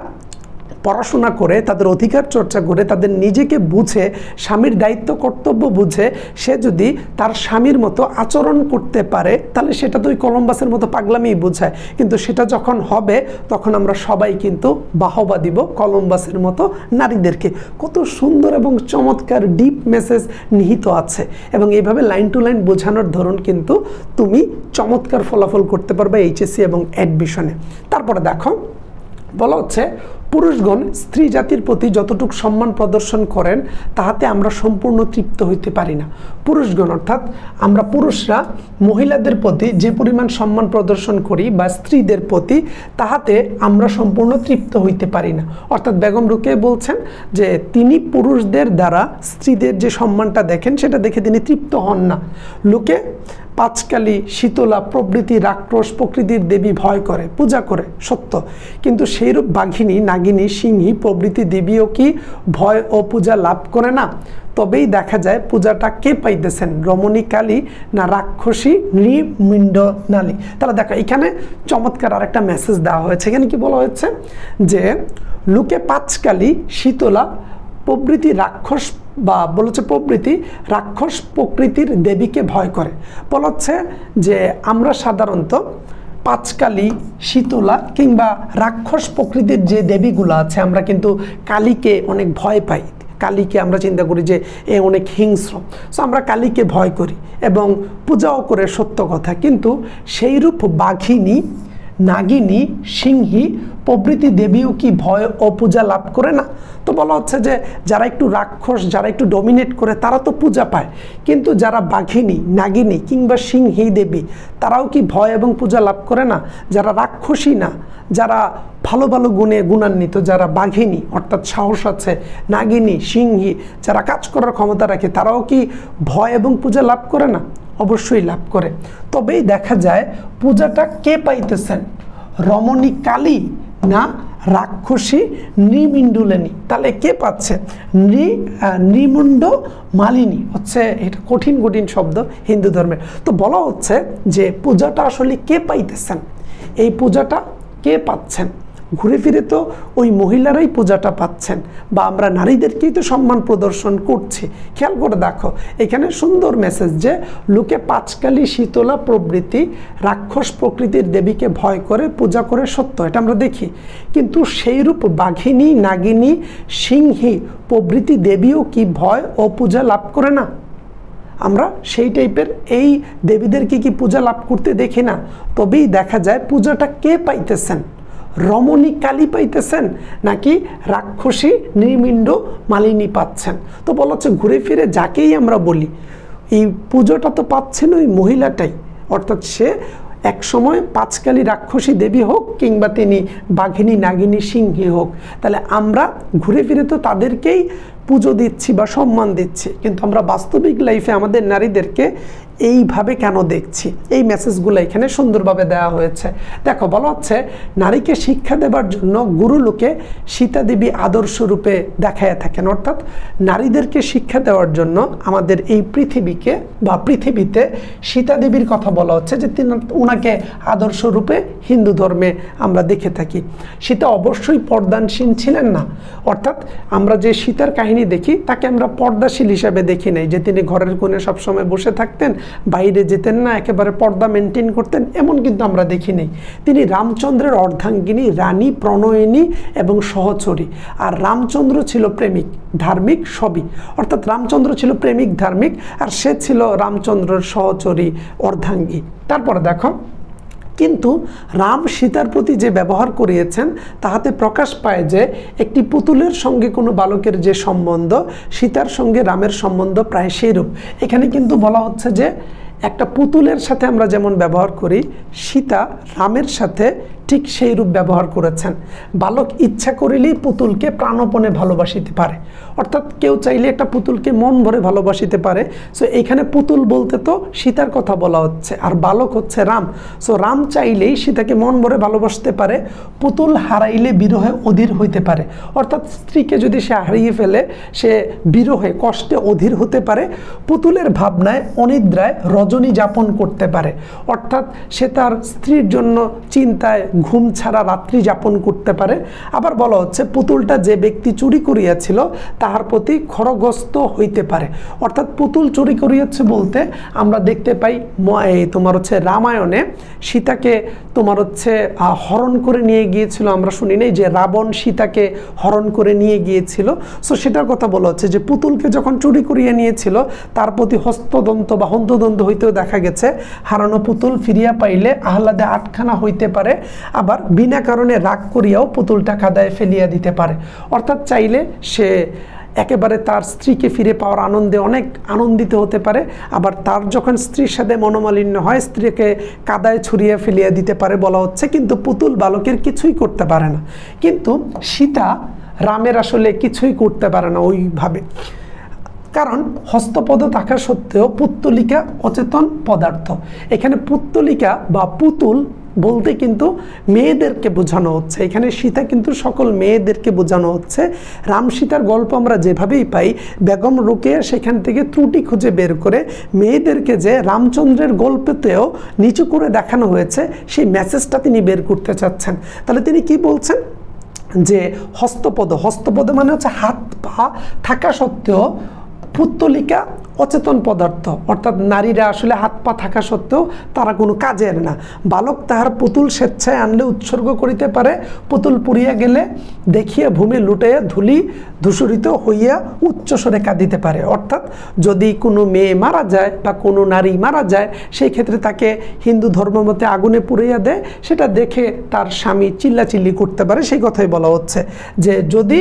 পড়াশোনা করে, তাদের অধিকার চর্চা করে, তাদের নিজেকে বুঝে, স্বামীর দায়িত্ব কর্তব্য বুঝে সে যদি তার স্বামীর মতো আচরণ করতে পারে, তাহলে সেটা তো ওই কলম্বাসের মতো পাগলামি বোঝায়। কিন্তু সেটা যখন হবে তখন আমরা সবাই কিন্তু বাহবা দিব কলম্বাসের মতো নারীদেরকে। কত সুন্দর এবং চমৎকার ডিপ মেসেজ নিহিত আছে, এবং এইভাবে লাইন টু লাইন বোঝানোর ধরন কিন্তু তুমি চমৎকার ফলাফল করতে পারবে এইচএসসি এবং অ্যাডমিশনে। তারপরে দেখো বলা হচ্ছে পুরুষগণ স্ত্রী জাতির প্রতি যতটুকু সম্মান প্রদর্শন করেন তাহাতে আমরা সম্পূর্ণ তৃপ্ত হইতে পারি না। পুরুষগণ অর্থাৎ আমরা পুরুষরা মহিলাদের প্রতি যে পরিমাণ সম্মান প্রদর্শন করি বা স্ত্রীদের প্রতি, তাহাতে আমরা সম্পূর্ণ তৃপ্ত হইতে পারি না। অর্থাৎ বেগম রোকেয়া বলছেন যে তিনি পুরুষদের দ্বারা স্ত্রীদের যে সম্মানটা দেখেন সেটা দেখে তিনি তৃপ্ত হন না। লোকে পাঁচকালী, শীতলা প্রভৃতি রাক্ষস প্রকৃতির দেবী ভয় করে, পূজা করে, সত্য, কিন্তু সেইরূপ বাঘিনী নাগিনী নাগিনী সিংহী প্রভৃতি দেবীও কি ভয় ও পূজা লাভ করে না? তবেই দেখা যায় পূজাটা কে পাইতেছেন, রমণী কালী না রাক্ষসী নৃমিণ্ডনালী। তাহলে দেখো এখানে চমৎকার আর একটা মেসেজ দেওয়া হয়েছে। এখানে কি বলা হয়েছে যে লোকে পাঁচকালী শীতলা প্রভৃতি রাক্ষস বা বলেছে প্রভৃতি রাক্ষস প্রকৃতির দেবীকে ভয় করে। বলা হচ্ছে যে আমরা সাধারণত পাঁচকালী শীতলা কিংবা রাক্ষস প্রকৃতির যে দেবীগুলো আছে আমরা কিন্তু কালীকে অনেক ভয় পাই। কালীকে আমরা চিন্তা করি যে এ অনেক হিংস্র, সো আমরা কালীকে ভয় করি এবং পূজাও করে, সত্য কথা। কিন্তু সেইরূপ বাঘিনী নাগিনী সিংহী প্রভৃতি দেবীও কি ভয় ও পূজা লাভ করে না? তো বলা হচ্ছে যে যারা একটু রাক্ষস, যারা একটু ডমিনেট করে তারা তো পূজা পায়, কিন্তু যারা বাঘিনী নাগিনী কিংবা সিংহী দেবী তারাও কি ভয় এবং পূজা লাভ করে না? যারা রাক্ষসী না, যারা ভালো ভালো গুণে গুণান্বিত, যারা বাঘিনী অর্থাৎ সাহস আছে, নাগিনী সিংহী যারা কাজ করার ক্ষমতা রাখে, তারাও কি ভয় এবং পূজা লাভ করে না? অবশ্যই লাভ করে। তবেই দেখা যায় পূজাটা কে পাইতেছেন, রমণী কালী না রাক্ষসী নৃমিণ্ডলিনী? তাহলে কে পাচ্ছে? নৃমুণ্ড মালিনী হচ্ছে, এটা কঠিন কঠিন শব্দ হিন্দু ধর্মের। তো বলা হচ্ছে যে পূজাটা আসলে কে পাইতেছেন, এই পূজাটা কে পাচ্ছেন? ঘুরে ফিরে তো ওই মহিলারাই পূজাটা পাচ্ছেন, বা আমরা নারীদেরকেই তো সম্মান প্রদর্শন করছি। খেয়াল করে দেখো এখানে সুন্দর মেসেজ যে লোকে পাঁচকালী শীতলা প্রভৃতি রাক্ষস প্রকৃতির দেবীকে ভয় করে, পূজা করে, সত্য, এটা আমরা দেখি। কিন্তু সেইরূপ বাঘিনী নাগিনী সিংহী প্রভৃতি দেবীও কি ভয় ও পূজা লাভ করে না? আমরা সেই টাইপের এই দেবীদেরকে কি পূজা লাভ করতে দেখি না? তবেই দেখা যায় পূজাটা কে পাইতেছেন, রমণী কালী পাইতেছেন নাকি রাক্ষসী নৃমিণ্ড মালিনী পাচ্ছেন? তো বলা হচ্ছে ঘুরে ফিরে যাকেই আমরা বলি এই পুজোটা তো পাচ্ছেন ওই মহিলাটাই, অর্থাৎ সে এক সময় পাঁচকালী রাক্ষসী দেবী হোক কিংবা তিনি বাঘিনী নাগিনী সিংহী হোক, তাহলে আমরা ঘুরে ফিরে তো তাদেরকেই পুজো দিচ্ছি বা সম্মান দিচ্ছি। কিন্তু আমরা বাস্তবিক লাইফে আমাদের নারীদেরকে এইভাবে কেন দেখছি? এই মেসেজগুলো এখানে সুন্দরভাবে দেওয়া হয়েছে। দেখো বলা হচ্ছে নারীকে শিক্ষা দেবার জন্য গুরুলোকে সীতা দেবী আদর্শ রূপে দেখাইয়া থাকেন, অর্থাৎ নারীদেরকে শিক্ষা দেওয়ার জন্য আমাদের এই পৃথিবীকে বা পৃথিবীতে সীতা দেবীর কথা বলা হচ্ছে যে তিনি ওনাকে আদর্শ রূপে হিন্দু ধর্মে আমরা দেখে থাকি। সীতা অবশ্যই পর্দানসীন ছিলেন না, অর্থাৎ আমরা যে সীতার কাহিনী দেখি তাকে আমরা পর্দাশীল হিসাবে দেখি নাই, যে তিনি ঘরের কোণে সবসময় বসে থাকতেন, বাইরে যেতেন না, একেবারে পর্দা মেনটেন করতেন, এমন কিন্তু আমরা দেখি নাই। তিনি রামচন্দ্রের অর্ধাঙ্গিনী, রানী, প্রণয়িনী এবং সহচরী। আর রামচন্দ্র ছিল প্রেমিক, ধার্মিক সবই, অর্থাৎ রামচন্দ্র ছিল প্রেমিক, ধার্মিক, আর সে ছিল রামচন্দ্রের সহচরী, অর্ধাঙ্গী। তারপরে দেখো কিন্তু রাম সীতার প্রতি যে ব্যবহার করিয়েছেন তাহাতে প্রকাশ পায় যে একটি পুতুলের সঙ্গে কোনো বালকের যে সম্বন্ধ, সীতার সঙ্গে রামের সম্বন্ধ প্রায় সেইরূপ। এখানে কিন্তু বলা হচ্ছে যে একটা পুতুলের সাথে আমরা যেমন ব্যবহার করি, সীতা রামের সাথে ঠিক সেই রূপ ব্যবহার করেছেন। বালক ইচ্ছা করিলেই পুতুলকে প্রাণপণে ভালোবাসিতে পারে, অর্থাৎ কেউ চাইলে একটা পুতুলকে মন ভরে ভালোবাসিতে পারে। সো এইখানে পুতুল বলতে তো সীতার কথা বলা হচ্ছে, আর বালক হচ্ছে রাম। সো রাম চাইলেই সীতাকে মন ভরে ভালোবাসতে পারে, পুতুল হারাইলে বিরহে অধীর হইতে পারে, অর্থাৎ স্ত্রীকে যদি সে হারিয়ে ফেলে সে বিরহে কষ্টে অধীর হতে পারে, পুতুলের ভাবনায় অনিদ্রায় রজনী যাপন করতে পারে, অর্থাৎ সে তার স্ত্রীর জন্য চিন্তায় ঘুম ছাড়া রাত্রি যাপন করতে পারে। আবার বলা হচ্ছে পুতুলটা যে ব্যক্তি চুরি করিয়াছিল তাহার প্রতি খড়গ্রস্ত হইতে পারে, অর্থাৎ পুতুল চুরি করিয়াছে বলতে আমরা দেখতে পাই তোমার হচ্ছে রামায়ণে সীতাকে তোমার হচ্ছে হরণ করে নিয়ে গিয়েছিল, আমরা শুনি নাই যে রাবণ সীতাকে হরণ করে নিয়ে গিয়েছিল। সো সেটার কথা বলা হচ্ছে যে পুতুলকে যখন চুরি করিয়ে নিয়েছিল তার প্রতি হস্তদন্ত বা হন্তদন্ত হইতেও দেখা গেছে। হারানো পুতুল ফিরিয়া পাইলে আহ্লাদে আটখানা হইতে পারে, আবার বিনা কারণে রাগ করিয়াও পুতুলটা কাদায় ফেলিয়া দিতে পারে, অর্থাৎ চাইলে সে একেবারে তার স্ত্রীকে ফিরে পাওয়ার আনন্দে অনেক আনন্দিত হতে পারে, আবার তার যখন স্ত্রীর সাথে মনোমালিন্য হয় স্ত্রীকে কাদায় ছুড়িয়ে ফেলিয়া দিতে পারে বলা হচ্ছে। কিন্তু পুতুল বালকের কিছুই করতে পারে না, কিন্তু সীতা রামের আসলে কিছুই করতে পারে না ওইভাবে, কারণ হস্তপদ থাকা সত্ত্বেও পুত্তলিকা অচেতন পদার্থ। এখানে পুত্তলিকা বা পুতুল বলতে কিন্তু মেয়েদেরকে বোঝানো হচ্ছে। এখানে সীতা কিন্তু সকল মেয়েদেরকে বোঝানো হচ্ছে। রাম সীতার গল্প আমরা যেভাবেই পাই, বেগম রোকেয়া সেখান থেকে ত্রুটি খুঁজে বের করে মেয়েদেরকে যে রামচন্দ্রের গল্পতেও নিচু করে দেখানো হয়েছে সেই মেসেজটা তিনি বের করতে চাচ্ছেন। তাহলে তিনি কি বলছেন যে হস্তপদ মানে হচ্ছে হাত পা থাকা সত্ত্বেও পুত্তলিকা অচেতন পদার্থ, অর্থাৎ নারীরা আসলে হাত পা থাকা সত্ত্বেও তারা কোনো কাজের না। বালক তাহার পুতুল স্বেচ্ছায় আনলে উৎসর্গ করিতে পারে, পুতুল পুড়িয়া গেলে দেখিয়া ভূমি লুটাইয়া ধুলি ধূসরিত হইয়া উচ্চস্বরে কাঁদিতে পারে। অর্থাৎ যদি কোনো মেয়ে মারা যায় বা কোনো নারী মারা যায়, সেই ক্ষেত্রে তাকে হিন্দু ধর্মমতে আগুনে পুড়িয়া দেয়, সেটা দেখে তার স্বামী চিল্লাচিল্লি করতে পারে। সেই কথাই বলা হচ্ছে যে যদি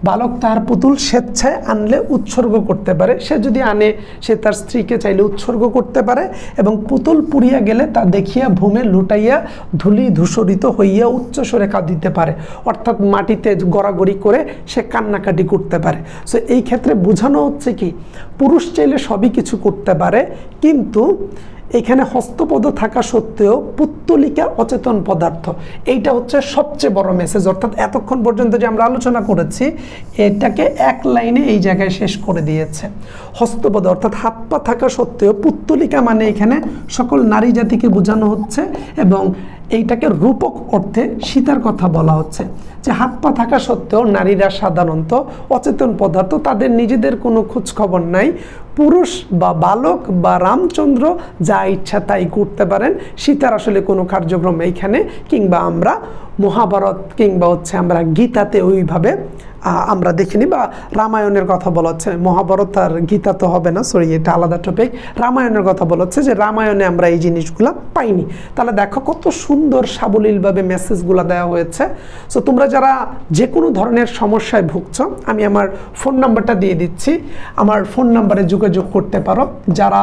বালক তার পুতুল স্বেচ্ছায় আনলে উৎসর্গ করতে পারে, সে যদি আনে সে তার স্ত্রীকে চাইলে উৎসর্গ করতে পারে, এবং পুতুল পুড়িয়া গেলে তা দেখিয়া ভূমে লুটাইয়া ধুলি ধূসরিত হইয়া উচ্চস্বরে কাঁদিতে পারে। অর্থাৎ মাটিতে গড়াগড়ি করে সে কান্নাকাটি করতে পারে। সো এই ক্ষেত্রে বোঝানো হচ্ছে কি, পুরুষ চাইলে সবই কিছু করতে পারে, কিন্তু এখানে হস্তপদ থাকা সত্ত্বেও পুত্তলিকা অচেতন পদার্থ, এইটা হচ্ছে সবচেয়ে বড় মেসেজ। অর্থাৎ এতক্ষণ পর্যন্ত যে আমরা আলোচনা করেছি এটাকে এক লাইনে এই জায়গায় শেষ করে দিয়েছে। হস্তপদ অর্থাৎ হাত পা থাকা সত্ত্বেও পুত্তলিকা মানে এখানে সকল নারী জাতিকে বোঝানো হচ্ছে, এবং এইটাকে রূপক অর্থে সীতার কথা বলা হচ্ছে যে হাত পা থাকা সত্ত্বেও নারীরা সাধারণত অচেতন পদার্থ, তাদের নিজেদের কোনো খোঁজ খবর নাই। পুরুষ বা বালক বা রামচন্দ্র যা ইচ্ছা তাই করতে পারেন, সীতার আসলে কোনো কার্যক্রম এইখানে কিংবা আমরা মহাভারত কিংবা হচ্ছে আমরা গীতাতে ওইভাবে আমরা দেখিনি, বা রামায়ণের কথা বলা হচ্ছে। মহাভারত আর গীতা তো হবে না, সরি এটা আলাদা টপিক। রামায়ণের কথা বলা হচ্ছে যে রামায়ণে আমরা এই জিনিসগুলো পাইনি। তাহলে দেখো কত সুন্দর সাবলীলভাবে মেসেজগুলো দেওয়া হয়েছে। সো তোমরা যারা যে কোনো ধরনের সমস্যায় ভুগছো, আমি আমার ফোন নাম্বারটা দিয়ে দিচ্ছি, আমার ফোন নাম্বারে যোগাযোগ করতে পারো। যারা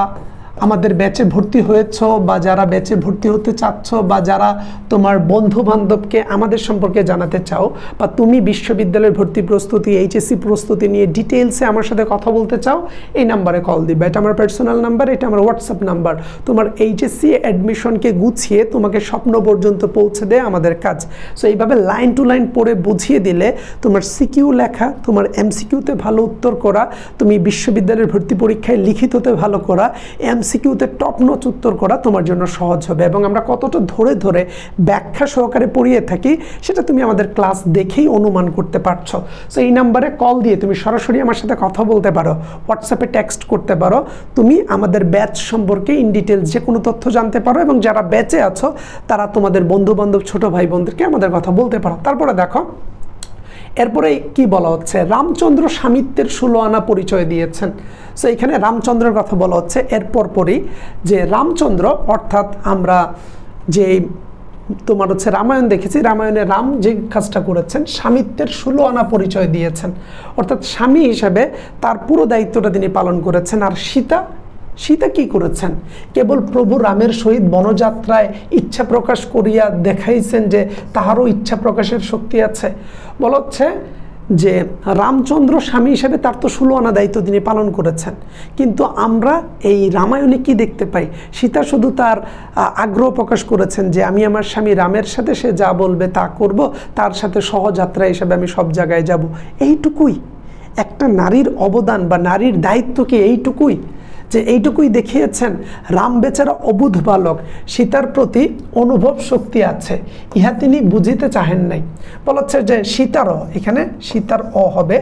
আমাদের ব্যাচে ভর্তি হয়েছ বা যারা ব্যাচে ভর্তি হতে চাচ্ছ বা যারা তোমার বন্ধু বান্ধবকে আমাদের সম্পর্কে জানাতে চাও, বা তুমি বিশ্ববিদ্যালয়ের ভর্তি প্রস্তুতি এইচএসসি প্রস্তুতি নিয়ে ডিটেলসে আমার সাথে কথা বলতে চাও, এই নাম্বারে কল দিবে। এটা আমার পার্সোনাল নাম্বার, এটা আমার হোয়াটসঅ্যাপ নাম্বার। তোমার এইচএসসি অ্যাডমিশনকে গুছিয়ে তোমাকে স্বপ্ন পর্যন্ত পৌঁছে দেয় আমাদের কাজ। সো এইভাবে লাইন টু লাইন পড়ে বুঝিয়ে দিলে তোমার সিকিউ লেখা, তোমার এমসিকিউতে ভালো উত্তর করা, তুমি বিশ্ববিদ্যালয়ের ভর্তি পরীক্ষায় লিখিততে ভালো করা, এমসিকিউতে টপ নচ উত্তর করা তোমার জন্য সহজ হবে। এবং আমরা কতটা ধরে ধরে ব্যাখ্যা সহকারে পড়িয়ে থাকি সেটা তুমি আমাদের ক্লাস দেখেই অনুমান করতে পারছো। সো এই নাম্বারে কল দিয়ে তুমি সরাসরি আমার সাথে কথা বলতে পারো, হোয়াটসঅ্যাপে টেক্সট করতে পারো, তুমি আমাদের ব্যাচ সম্পর্কে ইন ডিটেলস যে কোনো তথ্য জানতে পারো, এবং যারা ব্যাচে আছো তারা তোমাদের বন্ধু বান্ধব ছোট ভাই বোনদেরকে আমাদের কথা বলতে পারো। তারপরে দেখো এরপরে কি বলা হচ্ছে, রামচন্দ্র স্বামিত্বের 16 আনা পরিচয় দিয়েছেন। সো এখানে রামচন্দ্রের কথা বলা হচ্ছে এরপর পরই, যে রামচন্দ্র অর্থাৎ আমরা যে তোমার হচ্ছে রামায়ণ দেখেছি, রামায়ণে রাম যে কাজটা করেছেন স্বামিত্বের 16 আনা পরিচয় দিয়েছেন। অর্থাৎ স্বামী হিসাবে তার পুরো দায়িত্বটা তিনি পালন করেছেন। আর সীতা কি করেছেন, কেবল প্রভু রামের সহিত বনযাত্রায় ইচ্ছা প্রকাশ করিয়া দেখাইছেন যে তাহারও ইচ্ছা প্রকাশের শক্তি আছে। বলা হচ্ছে যে রামচন্দ্র স্বামী হিসেবে তার তো 16 আনা দায়িত্ব তিনি পালন করেছেন, কিন্তু আমরা এই রামায়ণে কি দেখতে পাই, সীতা শুধু তার আগ্রহ প্রকাশ করেছেন যে আমি আমার স্বামী রামের সাথে সে যা বলবে তা করব, তার সাথে সহযাত্রা হিসেবে আমি সব জায়গায় যাব। এইটুকুই একটা নারীর অবদান বা নারীর দায়িত্ব কি এইটুকুই, যে এইটুকুই দেখিয়েছেন। রাম বেচারা অবুধ বালক, সীতার প্রতি অনুভব শক্তি আছে, ইহা তিনি বুঝিতে চাহেন নাই। বলা হচ্ছে যে সীতারও, এখানে সীতার হবে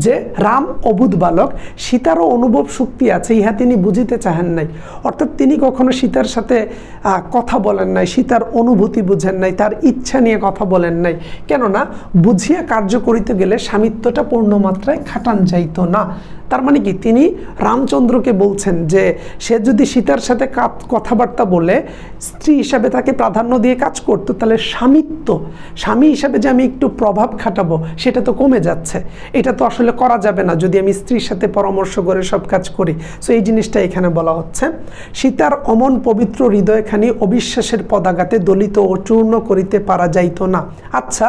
যে রাম অবুধ বালক, সীতারও অনুভব শক্তি আছে, ইহা তিনি বুঝিতে চাহেন নাই। অর্থাৎ তিনি কখনো সীতার সাথে কথা বলেন নাই, সীতার অনুভূতি বুঝেন নাই, তার ইচ্ছা নিয়ে কথা বলেন নাই। কেননা বুঝিয়া কার্য করিতে গেলে স্বামিত্বটা পূর্ণমাত্রায় খাটান যাইত না। তার মানে কি, তিনি রামচন্দ্রকে বলছেন যে সে যদি সীতার সাথে কথাবার্তা বলে স্ত্রী হিসাবে তাকে প্রাধান্য দিয়ে কাজ করতো, তাহলে স্বামী হিসাবে যে আমি একটু প্রভাব খাটাবো সেটা তো কমে যাচ্ছে। এটা তো আসলে করা যাবে না যদি আমি স্ত্রীর সাথে পরামর্শ করে সব কাজ করি। সো এই জিনিসটা এখানে বলা হচ্ছে। সীতার অমন পবিত্র হৃদয়খানি অবিশ্বাসের পদাঘাতে দলিত ও চূর্ণ করিতে পারা যাইত না। আচ্ছা,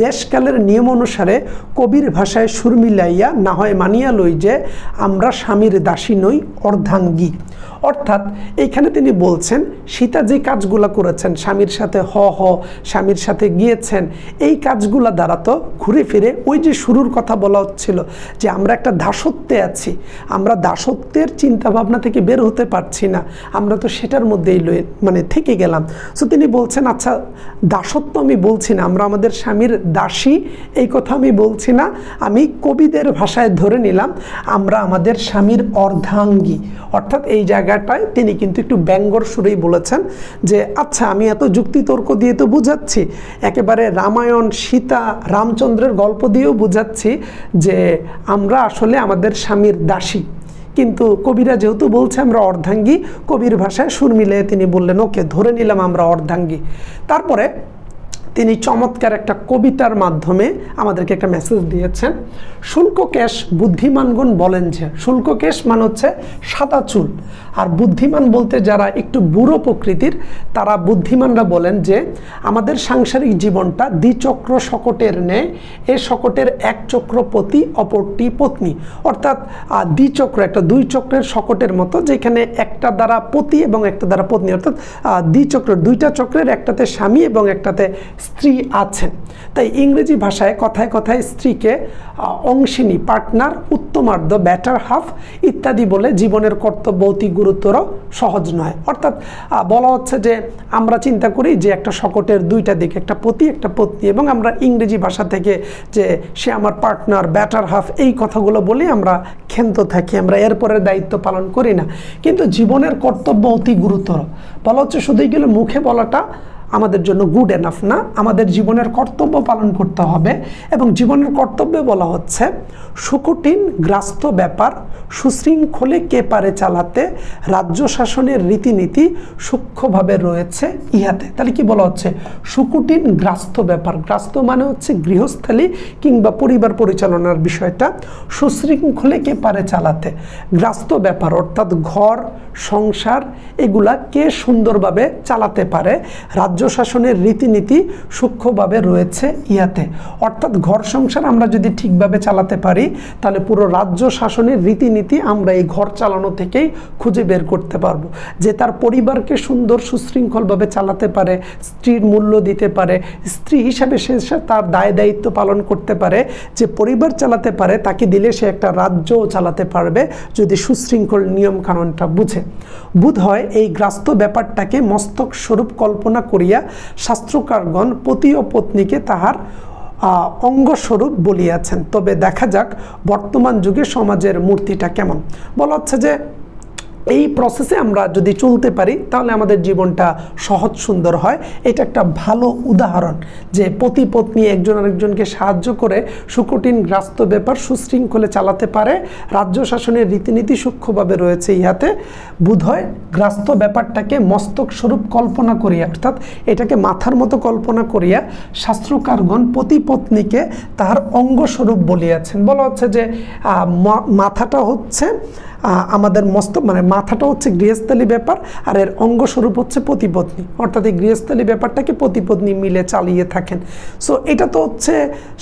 দেশকালের নিয়ম অনুসারে কবির ভাষায় সুর মিলাইয়া না হয় মানিয়া লই যে আমরা স্বামীর দাসী নই অর্ধাঙ্গী। অর্থাৎ এইখানে তিনি বলছেন সীতা যে কাজগুলো করেছেন, স্বামীর সাথে স্বামীর সাথে গিয়েছেন, এই কাজগুলো দ্বারা তো ঘুরে ফিরে ওই যে শুরুর কথা বলা হচ্ছিল যে আমরা একটা দাসত্বে আছি, আমরা দাসত্বের চিন্তাভাবনা থেকে বের হতে পারছি না, আমরা তো সেটার মধ্যেই মানে থেকে গেলাম। সো তিনি বলছেন আচ্ছা দাসত্ব আমি বলছি না, আমরা আমাদের স্বামীর দাসী এই কথা আমি বলছি না, আমি কবিদের ভাষায় ধরে নিলাম আমরা আমাদের স্বামীর অর্ধাঙ্গী। অর্থাৎ এই জায়গাটায় তিনি কিন্তু একটু ব্যঙ্গর সুরেই বলেছেন যে আচ্ছা আমি এত যুক্তিতর্ক দিয়ে তো বুঝাচ্ছি, একেবারে রামায়ণ সীতা রামচন্দ্রের গল্প দিয়েও বুঝাচ্ছি যে আমরা আসলে আমাদের স্বামীর দাসী, কিন্তু কবিরা যেহেতু বলছে আমরা অর্ধাঙ্গী, কবির ভাষায় সুর মিলিয়ে তিনি বললেন ওকে ধরে নিলাম আমরা অর্ধাঙ্গী। তারপরে তিনি চমৎকার একটা কবিতার মাধ্যমে আমাদেরকে একটা মেসেজ দিয়েছেন। শুল্ককেশ বুদ্ধিমানগণ বলেন যে, শুল্ককেশ মানে হচ্ছে সাদা চুল, আর বুদ্ধিমান বলতে যারা একটু বুড়ো প্রকৃতির তারা বুদ্ধিমানরা বলেন যে আমাদের সাংসারিক জীবনটা দ্বিচক্র শকটের ন্যায়, এ শকটের এক চক্র পতি অপরটি পত্নী, অর্থাৎ দ্বিচক্র একটা দুই চক্রের শকটের মতো, যেখানে একটা দ্বারা পতি এবং একটা দ্বারা পত্নী, অর্থাৎ দ্বিচক্র দুইটা চক্রের একটাতে স্বামী এবং একটাতে স্ত্রী আছেন। তাই ইংরেজি ভাষায় কথায় কথায় স্ত্রীকে অংশিনী, পার্টনার, উত্তমার্ধ, ব্যাটার হাফ ইত্যাদি বলে জীবনের কর্তব্য অতি গুরুতর, সহজ নয়। অর্থাৎ বলা হচ্ছে যে আমরা চিন্তা করি যে একটা শকটের দুইটা দিক, একটা পতি একটা পত্নী, এবং আমরা ইংরেজি ভাষা থেকে যে সে আমার পার্টনার, ব্যাটার হাফ এই কথাগুলো বলে আমরা ক্ষান্ত থাকি, আমরা এরপরের দায়িত্ব পালন করি না। কিন্তু জীবনের কর্তব্য অতি গুরুতর বলা হচ্ছে, শুধুই গেলে মুখে বলাটা আমাদের জন্য গুড এনাফ না, আমাদের জীবনের কর্তব্য পালন করতে হবে। এবং জীবনের কর্তব্যে বলা হচ্ছে সুকঠিন গ্রাস্ত ব্যাপার সুশৃঙ্খলে কে পারে চালাতে, রাজ্য শাসনের রীতিনীতি সূক্ষ্মভাবে রয়েছে ইহাতে। তাহলে কি বলা হচ্ছে? সুকঠিন গ্রাস্ত ব্যাপার, গ্রাস্ত মানে হচ্ছে গৃহস্থালী কিংবা পরিবার পরিচালনার বিষয়টা, সুশৃঙ্খলে কে পারে চালাতে, গ্রাস্ত ব্যাপার অর্থাৎ ঘর সংসার এগুলা কে সুন্দরভাবে চালাতে পারে, রাজ্য শাসনের রীতিনীতি সূক্ষ্মভাবে রয়েছে ইহাতে। অর্থাৎ ঘর সংসার আমরা যদি ঠিকভাবে চালাতে পারি তাহলে পুরো রাজ্য শাসনের রীতিনীতি আমরা এই ঘর চালানো থেকেই খুঁজে বের করতে পারবো। যে তার পরিবারকে সুন্দর সুশৃঙ্খলভাবে চালাতে পারে, স্ত্রীর মূল্য দিতে পারে, স্ত্রী হিসাবে সে তার দায় দায়িত্ব পালন করতে পারে, যে পরিবার চালাতে পারে তাকে দিলে সে একটা রাজ্যও চালাতে পারবে যদি সুশৃঙ্খল নিয়ম কানুনটা বুঝে। বোধ হয় এই গ্রাস্ত ব্যাপারটাকে মস্তক স্বরূপ কল্পনা করিয়া শাস্ত্রকারগণ পতি ও পত্নীকে তাহার অঙ্গস্বরূপ বলিয়াছেন। তবে দেখা যাক বর্তমান যুগে সমাজের মূর্তিটা কেমন। বলা হচ্ছে যে এই প্রসেসে আমরা যদি চলতে পারি তাহলে আমাদের জীবনটা সহজ সুন্দর হয়। এটা একটা ভালো উদাহরণ যে পতি পত্নী একজন আরেকজনকে সাহায্য করে সুকঠিন গ্রাস্ত ব্যাপার সুশৃঙ্খলে চালাতে পারে, রাজ্য শাসনের রীতিনীতি সূক্ষ্মভাবে রয়েছে ইহাতে। বোধহয় গ্রাস্ত ব্যাপারটাকে মস্তক স্বরূপ কল্পনা করিয়া, অর্থাৎ এটাকে মাথার মতো কল্পনা করিয়া শাস্ত্রকারগণ পতি পত্নীকে তাহার অঙ্গস্বরূপ বলিয়াছেন। বলা হচ্ছে যে মাথাটা হচ্ছে আমাদের মস্তক, মানে মাথাটা হচ্ছে গৃহস্থালী ব্যাপার আর এর অঙ্গস্বরূপ হচ্ছে পতিপত্নী, অর্থাৎ এই গৃহস্থালী ব্যাপারটাকে পতিপত্নী মিলে চালিয়ে থাকেন। সো এটা তো হচ্ছে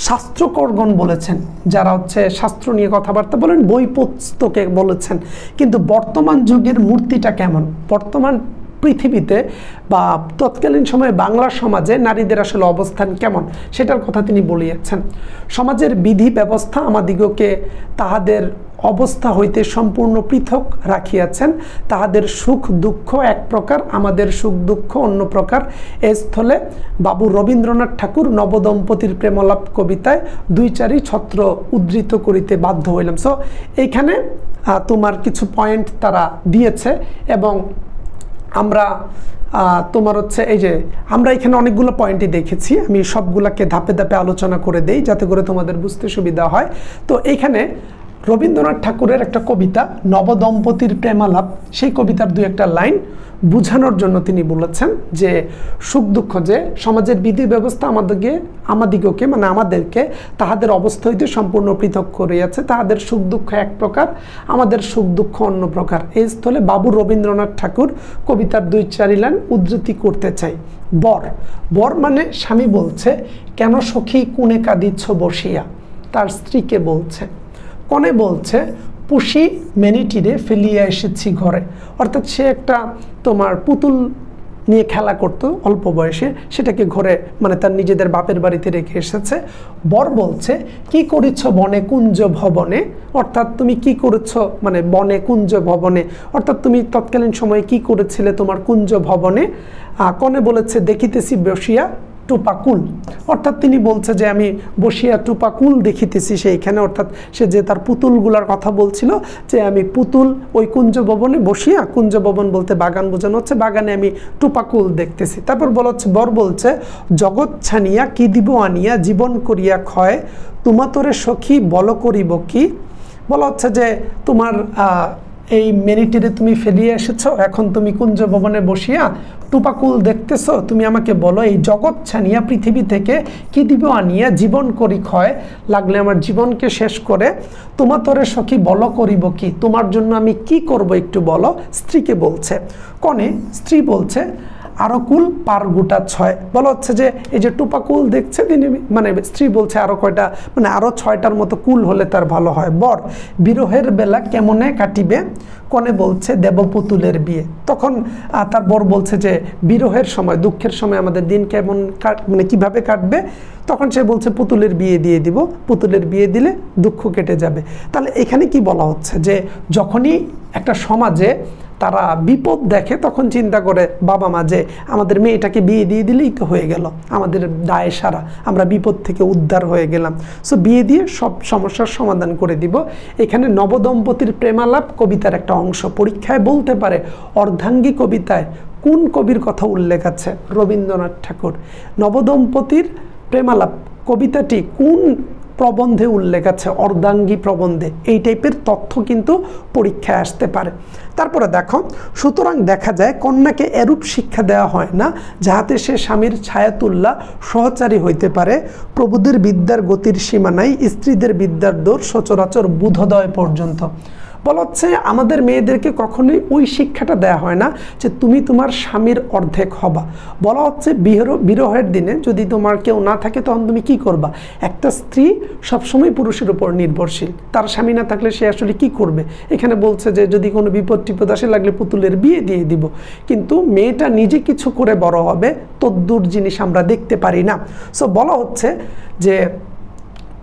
শাস্ত্রকরগণ বলেছেন, যারা হচ্ছে শাস্ত্র নিয়ে কথাবার্তা বলেন, বই পুস্তকে বলেছেন। কিন্তু বর্তমান যুগের মূর্তিটা কেমন, বর্তমান পৃথিবীতে বা তৎকালীন সময়ে বাংলা সমাজে নারীদের আসলে অবস্থান কেমন সেটার কথা তিনি বলিয়াছেন। সমাজের বিধি ব্যবস্থা আমাদিগকে তাহাদের অবস্থা হইতে সম্পূর্ণ পৃথক রাখিয়াছেন, তাহাদের সুখ দুঃখ এক প্রকার, আমাদের সুখ দুঃখ অন্য প্রকার। এ স্থলে বাবু রবীন্দ্রনাথ ঠাকুর নবদম্পতির প্রেমলাপ কবিতায় দুই চারি ছত্র উদ্ধৃত করিতে বাধ্য হইলাম। সো এইখানে তোমার কিছু পয়েন্ট তারা দিয়েছে এবং আমরা তোমার হচ্ছে এই যে আমরা এখানে অনেকগুলো পয়েন্টই দেখেছি, আমি সবগুলোকে ধাপে ধাপে আলোচনা করে দেই যাতে করে তোমাদের বুঝতে সুবিধা হয়। তো এইখানে রবীন্দ্রনাথ ঠাকুরের একটা কবিতা নবদম্পতির প্রেমালাপ, সেই কবিতার দুই একটা লাইন বোঝানোর জন্য তিনি বলেছেন যে সুখ দুঃখ, যে সমাজের বিধি ব্যবস্থা আমাদিগকে মানে আমাদেরকে তাহাদের অবস্থা হইতে সম্পূর্ণ পৃথক করিয়াছে, তাহাদের সুখ দুঃখ এক প্রকার, আমাদের সুখ দুঃখ অন্য প্রকার। এই স্থলে বাবু রবীন্দ্রনাথ ঠাকুর কবিতার দুই চারি লাইন উদ্ধৃতি করতে চাই। বর মানে স্বামী বলছে, কেন সখী কোণে কাঁদিচ্ছ বসিয়া, তার স্ত্রীকে বলছে। কনে বলছে, পুষি মেনিটিরে ফেলিয়া এসেছি ঘরে, অর্থাৎ সে একটা তোমার পুতুল নিয়ে খেলা করতো অল্প বয়সে, সেটাকে ঘরে মানে তার নিজেদের বাপের বাড়িতে রেখে এসেছে। বর বলছে কি করেছ বনে কুঞ্জ ভবনে, অর্থাৎ তুমি কি করেছ মানে বনে কুঞ্জ ভবনে, অর্থাৎ তুমি তৎকালীন সময়ে কি করেছিলে তোমার কুঞ্জ ভবনে। কনে বলেছে দেখিতেছি বসিয়া টুপাকুল, অর্থাৎ তিনি বলছে যে আমি বসিয়া টুপাকুল দেখিতেছি সেইখানে, অর্থাৎ সে যে তার পুতুলগুলার কথা বলছিল যে আমি পুতুল ওই কুঞ্জ ভবনে বসিয়া, কুঞ্জ ভবন বলতে বাগান বোঝানো হচ্ছে, বাগানে আমি টুপাকুল দেখতেছি। তারপর বলা হচ্ছে বর বলছে জগৎ ছানিয়া কি দিব আনিয়া জীবন করিয়া ক্ষয় তোমাতরে সখী বল করিব কি। বলা হচ্ছে যে তোমার এই মেনিটিরে তুমি ফেলিয়ে এসেছো, এখন তুমি কুঞ্জ ভবনে বসিয়া টুপাকুল দেখতেছো, তুমি আমাকে বলো এই জগৎ ছানিয়া পৃথিবী থেকে কি দিব আনিয়া জীবন করি ক্ষয়, লাগলে আমার জীবনকে শেষ করে তোমাতরে সখী বল করিব কি, তোমার জন্য আমি কি করব একটু বলো। স্ত্রীকে বলছে, কনে স্ত্রী বলছে আরো কুল পার গোটা ছয়। বলা হচ্ছে যে এই যে টুপাকুল দেখছে তিনি মানে স্ত্রী বলছে আরো কয়টা মানে আরো 6টার মতো কুল হলে তার ভালো হয়। বর বিরহের বেলা কেমনে কাটিবে, কনে বলছে দেব পুতুলের বিয়ে। তখন তার বর বলছে যে বিরহের সময় দুঃখের সময় আমাদের দিন কেমন মানে কিভাবে কাটবে, তখন সে বলছে পুতুলের বিয়ে দিয়ে দিব, পুতুলের বিয়ে দিলে দুঃখ কেটে যাবে। তাহলে এখানে কি বলা হচ্ছে যে যখনই একটা সমাজে তারা বিপদ দেখে তখন চিন্তা করে বাবা মা যে আমাদের মেয়েটাকে বিয়ে দিয়ে দিলেই তো হয়ে গেল, আমাদের দায় সারা, আমরা বিপদ থেকে উদ্ধার হয়ে গেলাম, সো বিয়ে দিয়ে সব সমস্যার সমাধান করে দিব। এখানে নবদম্পতির প্রেমালাপ কবিতার একটা অংশ, পরীক্ষায় বলতে পারে অর্ধাঙ্গী কবিতায় কোন কবির কথা উল্লেখ আছে, রবীন্দ্রনাথ ঠাকুর। নবদম্পতির প্রেমালাপ কবিতাটি কোন প্রবন্ধে উল্লেখ আছে, অর্ধাঙ্গী প্রবন্ধে। এই টাইপের তথ্য কিন্তু পরীক্ষায় আসতে পারে। তারপরে দেখো, সুতরাং দেখা যায় কন্যাকে এরূপ শিক্ষা দেওয়া হয় না যাহাতে সে স্বামীর ছায়াতুল্লাহ সহচারী হইতে পারে। প্রভুদের বিদ্যার গতির সীমা নাই, স্ত্রীদের বিদ্যার দৌড় সচরাচর বুধোদয় পর্যন্ত। বলা হচ্ছে আমাদের মেয়েদেরকে কখনোই ওই শিক্ষাটা দেয়া হয় না যে তুমি তোমার স্বামীর অর্ধেক হবা। বলা হচ্ছে বিরহের দিনে যদি তোমার কেউ না থাকে তখন তুমি কি করবা। একটা স্ত্রী সবসময় পুরুষের উপর নির্ভরশীল, তার স্বামী না থাকলে সে আসলে কি করবে। এখানে বলছে যে যদি কোনো বিপদ টিপদ আসে লাগলে পুতুলের বিয়ে দিয়ে দিব, কিন্তু মেয়েটা নিজে কিছু করে বড় হবে তদ্দূর জিনিস আমরা দেখতে পারি না। সো বলা হচ্ছে যে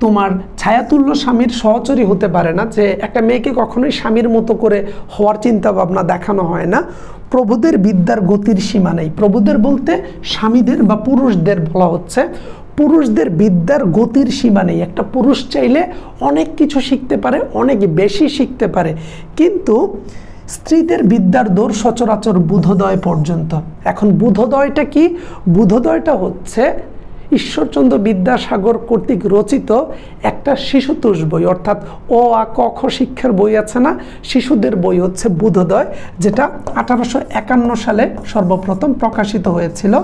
তোমার ছায়াতুল্য স্বামীর সহচরী হতে পারে না, যে একটা মেয়েকে কখনোই স্বামীর মতো করে হওয়ার চিন্তা ভাবনা দেখানো হয় না। প্রভুদের বিদ্যার গতির সীমা নেই, প্রভুদের বলতে স্বামীদের বা পুরুষদের বলা হচ্ছে, পুরুষদের বিদ্যার গতির সীমা নেই। একটা পুরুষ চাইলে অনেক কিছু শিখতে পারে, অনেক বেশি শিখতে পারে, কিন্তু স্ত্রীদের বিদ্যার দৌড় সচরাচর বুধোদয় পর্যন্ত। এখন বুধোদয়টা কি? বুধোদয়টা হচ্ছে ঈশ্বরচন্দ্র বিদ্যাসাগর কর্তৃক রচিত একটা শিশুতোষ বই, অর্থাৎ অ আ ক খ শিক্ষার বই আছে না, শিশুদের বই হচ্ছে বুধোদয়, যেটা 1851 সালে সর্বপ্রথম প্রকাশিত হয়েছিল,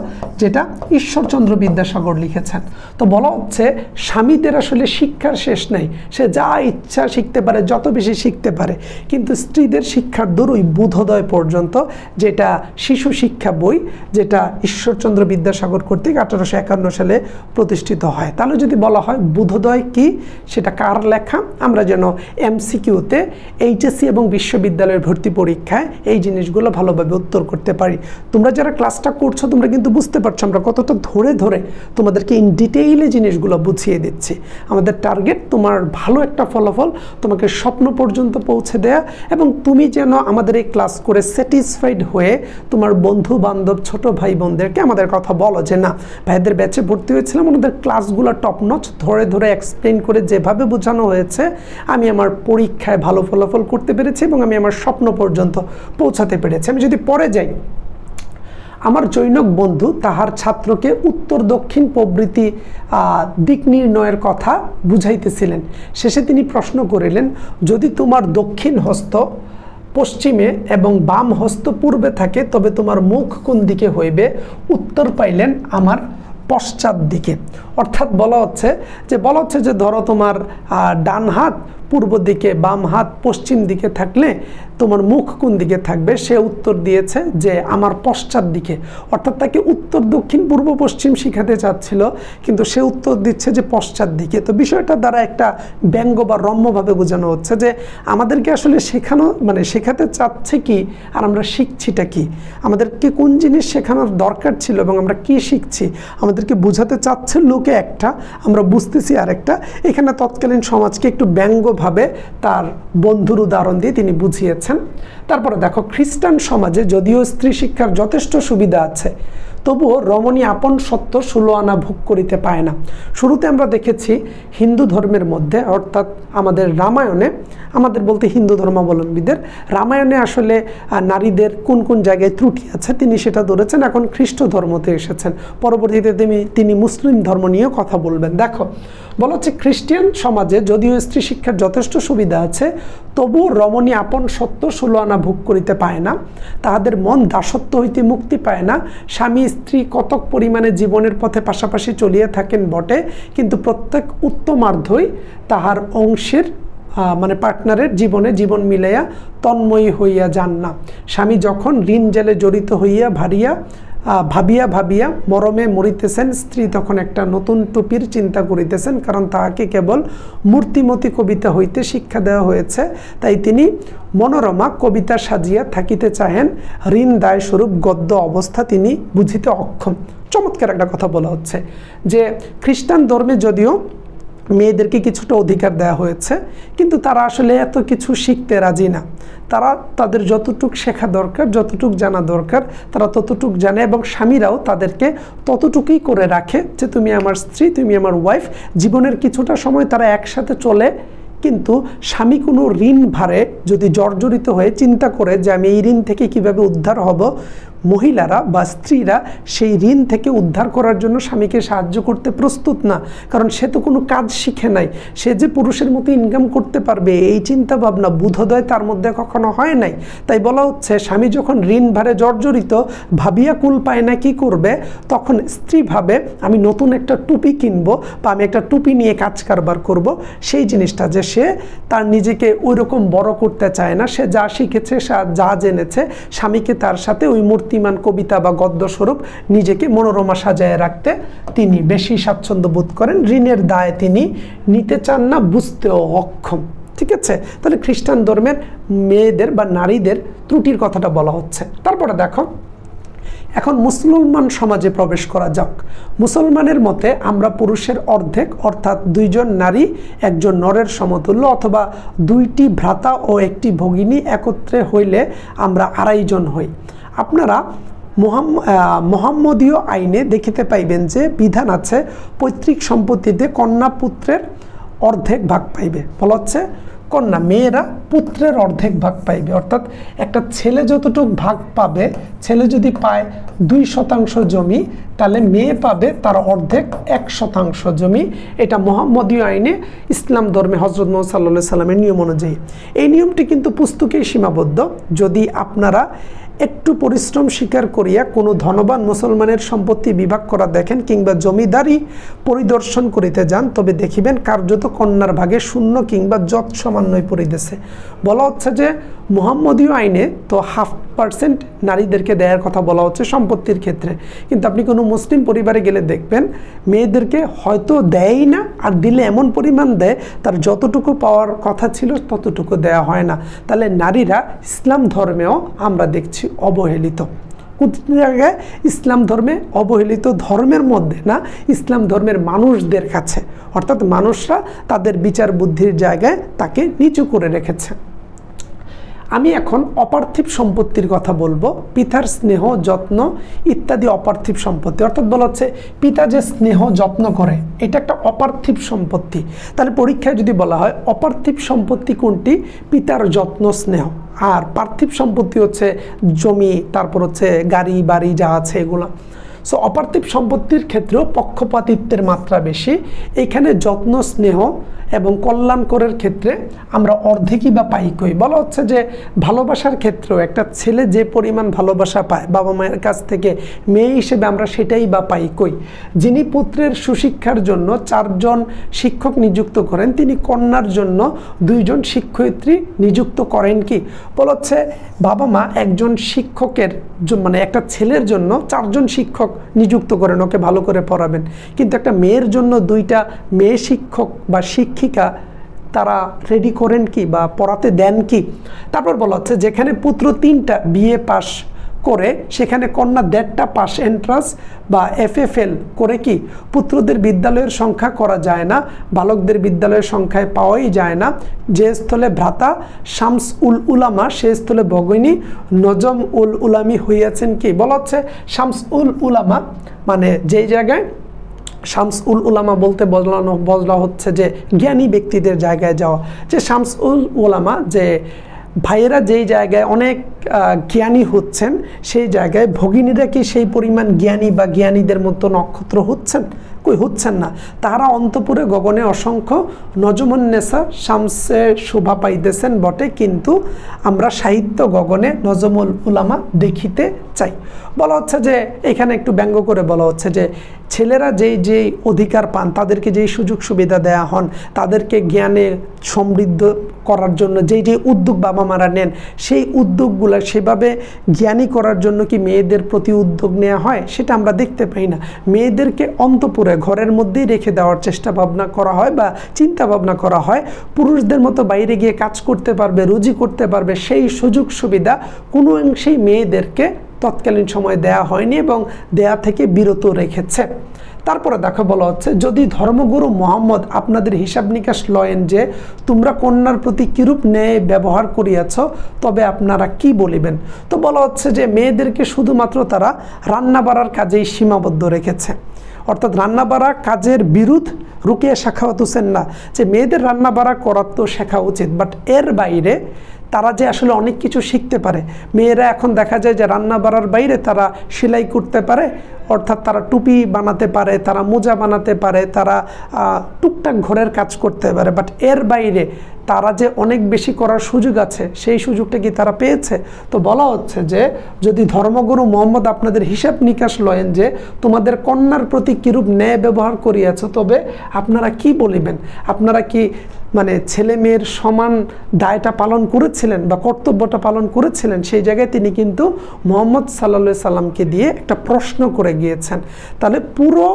যেটা ঈশ্বরচন্দ্র বিদ্যাসাগর লিখেছেন। তো বলা হচ্ছে স্বামীদের আসলে শিক্ষার শেষ নেই, সে যা ইচ্ছা শিখতে পারে, যত বেশি শিখতে পারে, কিন্তু স্ত্রীদের শিক্ষার দৌড় ওই বুধোদয় পর্যন্ত, যেটা শিশু শিক্ষা বই, যেটা ঈশ্বরচন্দ্র বিদ্যাসাগর কর্তৃক 1851 সালে প্রতিষ্ঠিত হয়। তাহলে যদি বলা হয় বুধোদয় কি, সেটা কার লেখা, আমরা যেন এমসিকিউতে এইচএসসি এবং বিশ্ববিদ্যালয়ের ভর্তি পরীক্ষায় এই জিনিসগুলো ভালোভাবে উত্তর করতে পারি। তোমরা যারা ক্লাসটা করছো তোমরা কিন্তু বুঝতে পারছো আমরা কতটা ধরে ধরে তোমাদেরকে ইন ডিটেইলে জিনিসগুলো বুঝিয়ে দিচ্ছি। আমাদের টার্গেট তোমার ভালো একটা ফলাফল, তোমাকে স্বপ্ন পর্যন্ত পৌঁছে দেয়া, এবং তুমি যেন আমাদের এই ক্লাস করে স্যাটিসফাইড হয়ে তোমার বন্ধু বান্ধব ছোট ভাই বোনদেরকে আমাদের কথা বলো যে না ভাইদের ব্যাচে ভর্তি হয়েছিলাম, ওনাদের ক্লাসগুলো টপ নচ, ধরে ধরে এক্সপ্লেন করে যেভাবে বোঝানো হয়েছে আমি আমার পরীক্ষায় ভালো ফলাফল করতে পেরেছি এবং আমি আমার স্বপ্ন পর্যন্ত পৌঁছাতে পেরেছি। আমি যদি পরে যাই, আমার জৈনক বন্ধু তাহার ছাত্রকে উত্তর দক্ষিণ প্রভৃতি দিক নির্ণয়ের কথা বুঝাইতেছিলেন। শেষে তিনি প্রশ্ন করিলেন, যদি তোমার দক্ষিণ হস্ত পশ্চিমে এবং বাম হস্ত পূর্বে থাকে তবে তোমার মুখ কোন দিকে হইবে? উত্তর পাইলেন আমার পশ্চাৎ দিকে। অর্থাৎ বলা হচ্ছে যে ধরো তোমার ডান হাত পূর্ব দিকে, বাম হাত পশ্চিম দিকে থাকলে তোমার মুখ কোন দিকে থাকবে? সে উত্তর দিয়েছে যে আমার পশ্চাৎ দিকে। অর্থাৎ তাকে উত্তর, দক্ষিণ, পূর্ব, পশ্চিম শিখাতে চাচ্ছিল, কিন্তু সে উত্তর দিচ্ছে যে পশ্চাৎ দিকে। তো বিষয়টা দ্বারা একটা ব্যঙ্গ বা রম্যভাবে বোঝানো হচ্ছে যে আমাদেরকে আসলে শেখানো, মানে শেখাতে চাচ্ছে কি আর আমরা শিখছিটা কি, আমাদেরকে কোন জিনিস শেখানোর দরকার ছিল এবং আমরা কি শিখছি, আমাদেরকে বোঝাতে চাচ্ছে লোকে একটা, আমরা বুঝতেছি আরেকটা। এখানে তৎকালীন সমাজকে একটু ব্যঙ্গভাবে তার বন্ধুর উদাহরণ দিয়ে তিনি বুঝিয়েছেন। তারপরে দেখো, খ্রিস্টান সমাজে যদিও স্ত্রী শিক্ষার যথেষ্ট সুবিধা আছে, তবুও রমণী আপন সত্য 16 আনা ভোগ করিতে পায় না। শুরুতে আমরা দেখেছি হিন্দু ধর্মের মধ্যে, অর্থাৎ আমাদের রামায়ণে, আমাদের বলতে হিন্দু ধর্মাবলম্বীদের রামায়ণে আসলে নারীদের কোন কোন জায়গায় ত্রুটি আছে তিনি সেটা ধরেছেন। এখন খ্রিস্ট ধর্মতে এসেছেন, পরবর্তীতে তিনি মুসলিম ধর্ম নিয়ে কথা বলবেন। দেখো, বলা হচ্ছে খ্রিস্টান সমাজে যদিও স্ত্রী শিক্ষার যথেষ্ট সুবিধা আছে, তবু রমণী আপন সত্য 16 আনা ভোগ করিতে পায় না। তাহাদের মন দাসত্ব হইতে মুক্তি পায় না। স্বামী স্ত্রী কতক পরিমাণে জীবনের পথে পাশাপাশি চলিয়া থাকেন বটে, কিন্তু প্রত্যেক উত্তমার্ধই তাহার অংশের মানে পার্টনারের জীবনে জীবন মিলাইয়া তন্ময়ী হইয়া যান না। স্বামী যখন ঋণ জেলে জড়িত হইয়া ভাবিয়া ভাবিয়া মরমে মরিতেছেন, স্ত্রী তখন একটা নতুন টুপির চিন্তা করিতেছেন, কারণ তাহাকে কেবল মূর্তিমতী কবিতা হইতে শিক্ষা দেওয়া হয়েছে। তাই তিনি মনোরমা কবিতা সাজিয়া থাকিতে চাহেন, ঋণ দায় স্বরূপ গদ্য অবস্থা তিনি বুঝিতে অক্ষম। চমৎকার একটা কথা বলা হচ্ছে যে খ্রিস্টান ধর্মে যদিও মেয়েদেরকে কিছুটা অধিকার দেওয়া হয়েছে, কিন্তু তারা আসলে এত কিছু শিখতে রাজি না। তারা তাদের যতটুক শেখা দরকার, যতটুক জানা দরকার তারা ততটুক জানে, এবং স্বামীরাও তাদেরকে ততটুকুই করে রাখে যে তুমি আমার স্ত্রী, তুমি আমার ওয়াইফ। জীবনের কিছুটা সময় তারা একসাথে চলে, কিন্তু স্বামী কোনো ঋণ ভারে যদি জর্জরিত হয়ে চিন্তা করে যে আমি এই ঋণ থেকে কিভাবে উদ্ধার হব, মহিলারা বা স্ত্রীরা সেই ঋণ থেকে উদ্ধার করার জন্য স্বামীকে সাহায্য করতে প্রস্তুত না, কারণ সে তো কোনো কাজ শিখে নাই। সে যে পুরুষের মতো ইনকাম করতে পারবে এই চিন্তা ভাবনা, বোধোদয় তার মধ্যে কখনো হয় নাই। তাই বলা হচ্ছে স্বামী যখন ঋণ ভারে জর্জরিত, ভাবিয়া কুল পায় না কি করবে, তখন স্ত্রী ভাবে আমি নতুন একটা টুপি কিনবো বা আমি একটা টুপি নিয়ে কাজ কারবার করব। সেই জিনিসটা যে সে তার নিজেকে ওই রকম বড় করতে চায় না, সে যা শিখেছে, যা জেনেছে, স্বামীকে তার সাথে ওই মূর্তিমান কবিতা বা গদ্য স্বরূপ নিজেকে মনোরমা সাজায় রাখতে তিনি বেশি স্বাচ্ছন্দ্য বোধ করেন। ঋণের দায় তিনি নিতে চান না, বুঝতেও অক্ষম। ঠিক আছে, তাহলে খ্রিস্টান ধর্মের মেয়েদের বা নারীদের ত্রুটির কথাটা বলা হচ্ছে। তারপরে দেখো, এখন মুসলমান সমাজে প্রবেশ করা যাক। মুসলমানের মতে আমরা পুরুষের অর্ধেক, অর্থাৎ 2 জন নারী 1 জন নরের সমতুল্য, অথবা 2টি ভ্রাতা ও 1টি ভগিনী একত্রে হইলে আমরা 2.5 জন হই। আপনারা মোহাম্মদীয় আইনে দেখিতে পাইবেন যে বিধান আছে পৈতৃক সম্পত্তিতে কন্যা পুত্রের অর্ধেক ভাগ পাইবে। বলা হচ্ছে কন্যা, মেয়েরা পুত্রের অর্ধেক ভাগ পাইবে। অর্থাৎ একটা ছেলে যতটুক ভাগ পাবে, ছেলে যদি পায় 2% জমি, তাহলে মেয়ে পাবে তার অর্ধেক 1% জমি। এটা মোহাম্মদীয় আইনে ইসলাম ধর্মে হজরত মুহাম্মদ সাল্লাল্লাহু আলাইহি সাল্লামের নিয়ম অনুযায়ী। এই নিয়মটি কিন্তু পুস্তকেই সীমাবদ্ধ। যদি আপনারা একটু পরিশ্রম স্বীকার করিয়া কোনো ধনবান মুসলমানের সম্পত্তি বিভাগ করা দেখেন কিংবা জমিদারি পরিদর্শন করিতে যান, তবে দেখিবেন কার্যত কন্যার ভাগে 0 কিংবা যৎ সামান্যই পড়িতেছে। বলা হচ্ছে যে মুহাম্মদীয় আইনে তো 0.5% নারীদেরকে দেওয়ার কথা বলা হচ্ছে সম্পত্তির ক্ষেত্রে, কিন্তু আপনি কোনো মুসলিম পরিবারে গেলে দেখবেন মেয়েদেরকে হয়তো দেয়ই না, আর দিলে এমন পরিমাণ দেয় তার যতটুকু পাওয়ার কথা ছিল ততটুকু দেয়া হয় না। তাহলে নারীরা ইসলাম ধর্মেও আমরা দেখছি অবহেলিত। কোন জায়গায়? ইসলাম ধর্মে অবহেলিত, ধর্মের মধ্যে না, ইসলাম ধর্মের মানুষদের কাছে। অর্থাৎ মানুষরা তাদের বিচার বুদ্ধির জায়গায় তাকে নিচু করে রেখেছে। আমি এখন অপার্থিব সম্পত্তির কথা বলবো। পিতার স্নেহ যত্ন ইত্যাদি অপার্থিব সম্পত্তি। অর্থাৎ বলা হচ্ছে পিতা যে স্নেহ যত্ন করে এটা একটা অপার্থিব সম্পত্তি। তাহলে পরীক্ষায় যদি বলা হয় অপার্থিব সম্পত্তি কোনটি, পিতার যত্ন স্নেহ, আর পার্থিব সম্পত্তি হচ্ছে জমি, তারপর হচ্ছে গাড়ি বাড়ি যা আছে এগুলো। সো অপার্থিব সম্পত্তির ক্ষেত্রেও পক্ষপাতিত্বের মাত্রা বেশি। এখানে যত্ন স্নেহ এবং কল্যাণকরের ক্ষেত্রে আমরা অর্ধেকই বা পাই কই। বলা হচ্ছে যে ভালোবাসার ক্ষেত্রেও একটা ছেলে যে পরিমাণ ভালোবাসা পায় বাবা মায়ের কাছ থেকে, মেয়ে হিসেবে আমরা সেটাই বা পাই কই। যিনি পুত্রের সুশিক্ষার জন্য 4 জন শিক্ষক নিযুক্ত করেন, তিনি কন্যার জন্য 2 জন শিক্ষয়িত্রী নিযুক্ত করেন কি? বলা হচ্ছে বাবা মা একজন শিক্ষকের মানে একটা ছেলের জন্য 4 জন শিক্ষক নিযুক্ত করেন, ওকে ভালো করে পড়াবেন, কিন্তু একটা মেয়ের জন্য 2টা মেয়ে শিক্ষক বা শিক্ষিকা তারা রেডি করেন কি বা পড়াতে দেন কি? তারপর বলা হচ্ছে যেখানে পুত্র 3টা বিএ পাস করে সেখানে কন্যা 1.5টা পাস এন্ট্রান্স বা FFL করে কি পুত্রদের বিদ্যালয়ের সংখ্যা করা যায় না, বালকদের বিদ্যালয়ের সংখ্যায় পাওয়াই যায় না। যে স্থলে ভ্রাতা শামস উল উলামা সে স্থলে ভগিনী নজম উল উলামি হইয়াছেন কি? বলা হচ্ছে শামস উল উলামা মানে যেই জায়গায় শামস উল উলামা বলতে বলা হচ্ছে যে জ্ঞানী ব্যক্তিদের জায়গায় যাওয়া। যে শামস উল উলামা যে ভাইয়েরা যেই জায়গায় অনেক জ্ঞানী হচ্ছেন সেই জায়গায় ভগিনীরা কি সেই পরিমাণ জ্ঞানী বা জ্ঞানীদের মতো নক্ষত্র হচ্ছেন? কই হচ্ছেন না। তাহারা অন্তপুরে গগনে অসংখ্য নজমুন্নেসা শামসে শোভা পাইতেছেন বটে, কিন্তু আমরা সাহিত্য গগনে নজমুল উলামা দেখিতে চাই। বলা হচ্ছে যে এখানে একটু ব্যঙ্গ করে বলা হচ্ছে যে ছেলেরা যেই অধিকার পান, তাদেরকে যেই সুযোগ সুবিধা দেয়া হন, তাদেরকে জ্ঞানে সমৃদ্ধ করার জন্য যেই উদ্যোগ বাবা মারা নেন, সেই উদ্যোগগুলো সেভাবে জ্ঞানী করার জন্য কি মেয়েদের প্রতি উদ্যোগ নেওয়া হয়? সেটা আমরা দেখতে পাই না। মেয়েদেরকে অন্তপুরে ঘরের মধ্যেই রেখে দেওয়ার চেষ্টা ভাবনা করা হয় বা চিন্তা ভাবনা করা হয়। পুরুষদের মতো বাইরে গিয়ে কাজ করতে পারবে, রুজি করতে পারবে, সেই সুযোগ সুবিধা কোনো অংশেই মেয়েদেরকে তৎকালীন সময়ে দেয়া হয়নি এবং দেয়া থেকে বিরত রেখেছে। তারপরে দেখো বলা হচ্ছে যদি ধর্মগুরু মোহাম্মদ আপনাদের হিসাব নিকাশ লয়েন যে তোমরা কন্যার প্রতি কিরূপ ন্যায় ব্যবহার করিয়াছ, তবে আপনারা কি বলিবেন? তো বলা হচ্ছে যে মেয়েদেরকে শুধুমাত্র তারা রান্না বাড়ার কাজেই সীমাবদ্ধ রেখেছে, অর্থাৎ রান্না বাড়া কাজের বিরুদ্ধ রুকিয়া সাখাওয়াত হোসেন না যে মেয়েদের রান্না বাড়া করার তো শেখা উচিত, বাট এর বাইরে তারা যে আসলে অনেক কিছু শিখতে পারে। মেয়েরা এখন দেখা যায় যে রান্না বাড়ার বাইরে তারা সেলাই করতে পারে, অর্থাৎ তারা টুপি বানাতে পারে, তারা মোজা বানাতে পারে, তারা টুকটাক ঘরের কাজ করতে পারে, বাট এর বাইরে তারা যে অনেক বেশি করার সুযোগ আছে সেই সুযোগটা কি তারা পেয়েছে? তো বলা হচ্ছে যে যদি ধর্মগুরু মোহাম্মদ আপনাদের হিসাব নিকাশ লয়েন যে তোমাদের কন্যার প্রতি কিরূপ ন্যায় ব্যবহার করিয়াছ, তবে আপনারা কি বলিবেন? আপনারা কি মানে ছেলে মেয়ের সমান দায়টা পালন করেছিলেন বা কর্তব্যটা পালন করেছিলেন? সেই জায়গায় তিনি কিন্তু মুহাম্মদ সাল্লাল্লাহু সাল্লামকে দিয়ে একটা প্রশ্ন করে গিয়েছেন। তাহলে পুরো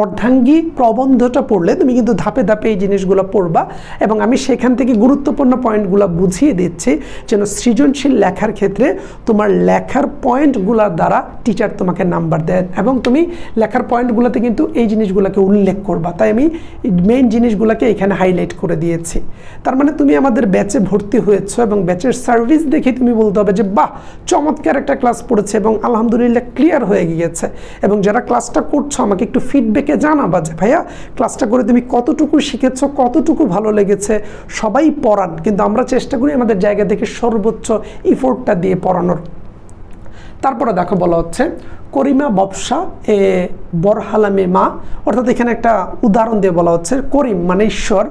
অর্ধাঙ্গী প্রবন্ধটা পড়লে তুমি কিন্তু ধাপে ধাপে এই জিনিসগুলো পড়বা এবং আমি সেখান থেকে গুরুত্বপূর্ণ পয়েন্টগুলো বুঝিয়ে দিচ্ছি যেন সৃজনশীল লেখার ক্ষেত্রে তোমার লেখার পয়েন্টগুলোর দ্বারা টিচার তোমাকে নাম্বার দেয় এবং তুমি লেখার পয়েন্টগুলোতে কিন্তু এই জিনিসগুলোকে উল্লেখ করবা। তাই আমি মেইন জিনিসগুলোকে এখানে হাইলাইট করে দিয়েছি। তার মানে তুমি আমাদের ব্যাচে ভর্তি হয়েছো এবং ব্যাচের সার্ভিস দেখে তুমি বলতে হবে যে বাহ, চমৎকার একটা ক্লাস পড়েছে এবং আলহামদুলিল্লাহ ক্লিয়ার হয়ে গিয়েছে। এবং যারা ক্লাসটা করছো আমাকে একটু ফিডব্যাক জানাবা যে ভাইয়া ক্লাসটা করে তুমি কতটুকু শিখেছো, কতটুকু ভালো লেগেছে। সবাই পড়ান, কিন্তু আমরা চেষ্টা করি আমাদের জায়গা থেকে সর্বোচ্চ ইফোর্টটা দিয়ে পড়ানোর। তারপরে দেখো বলা হচ্ছে করিমা ববসা এ বরহালামে মা, অর্থাৎ এখানে একটা উদাহরণ দিয়ে বলা হচ্ছে করিম মানে ঈশ্বর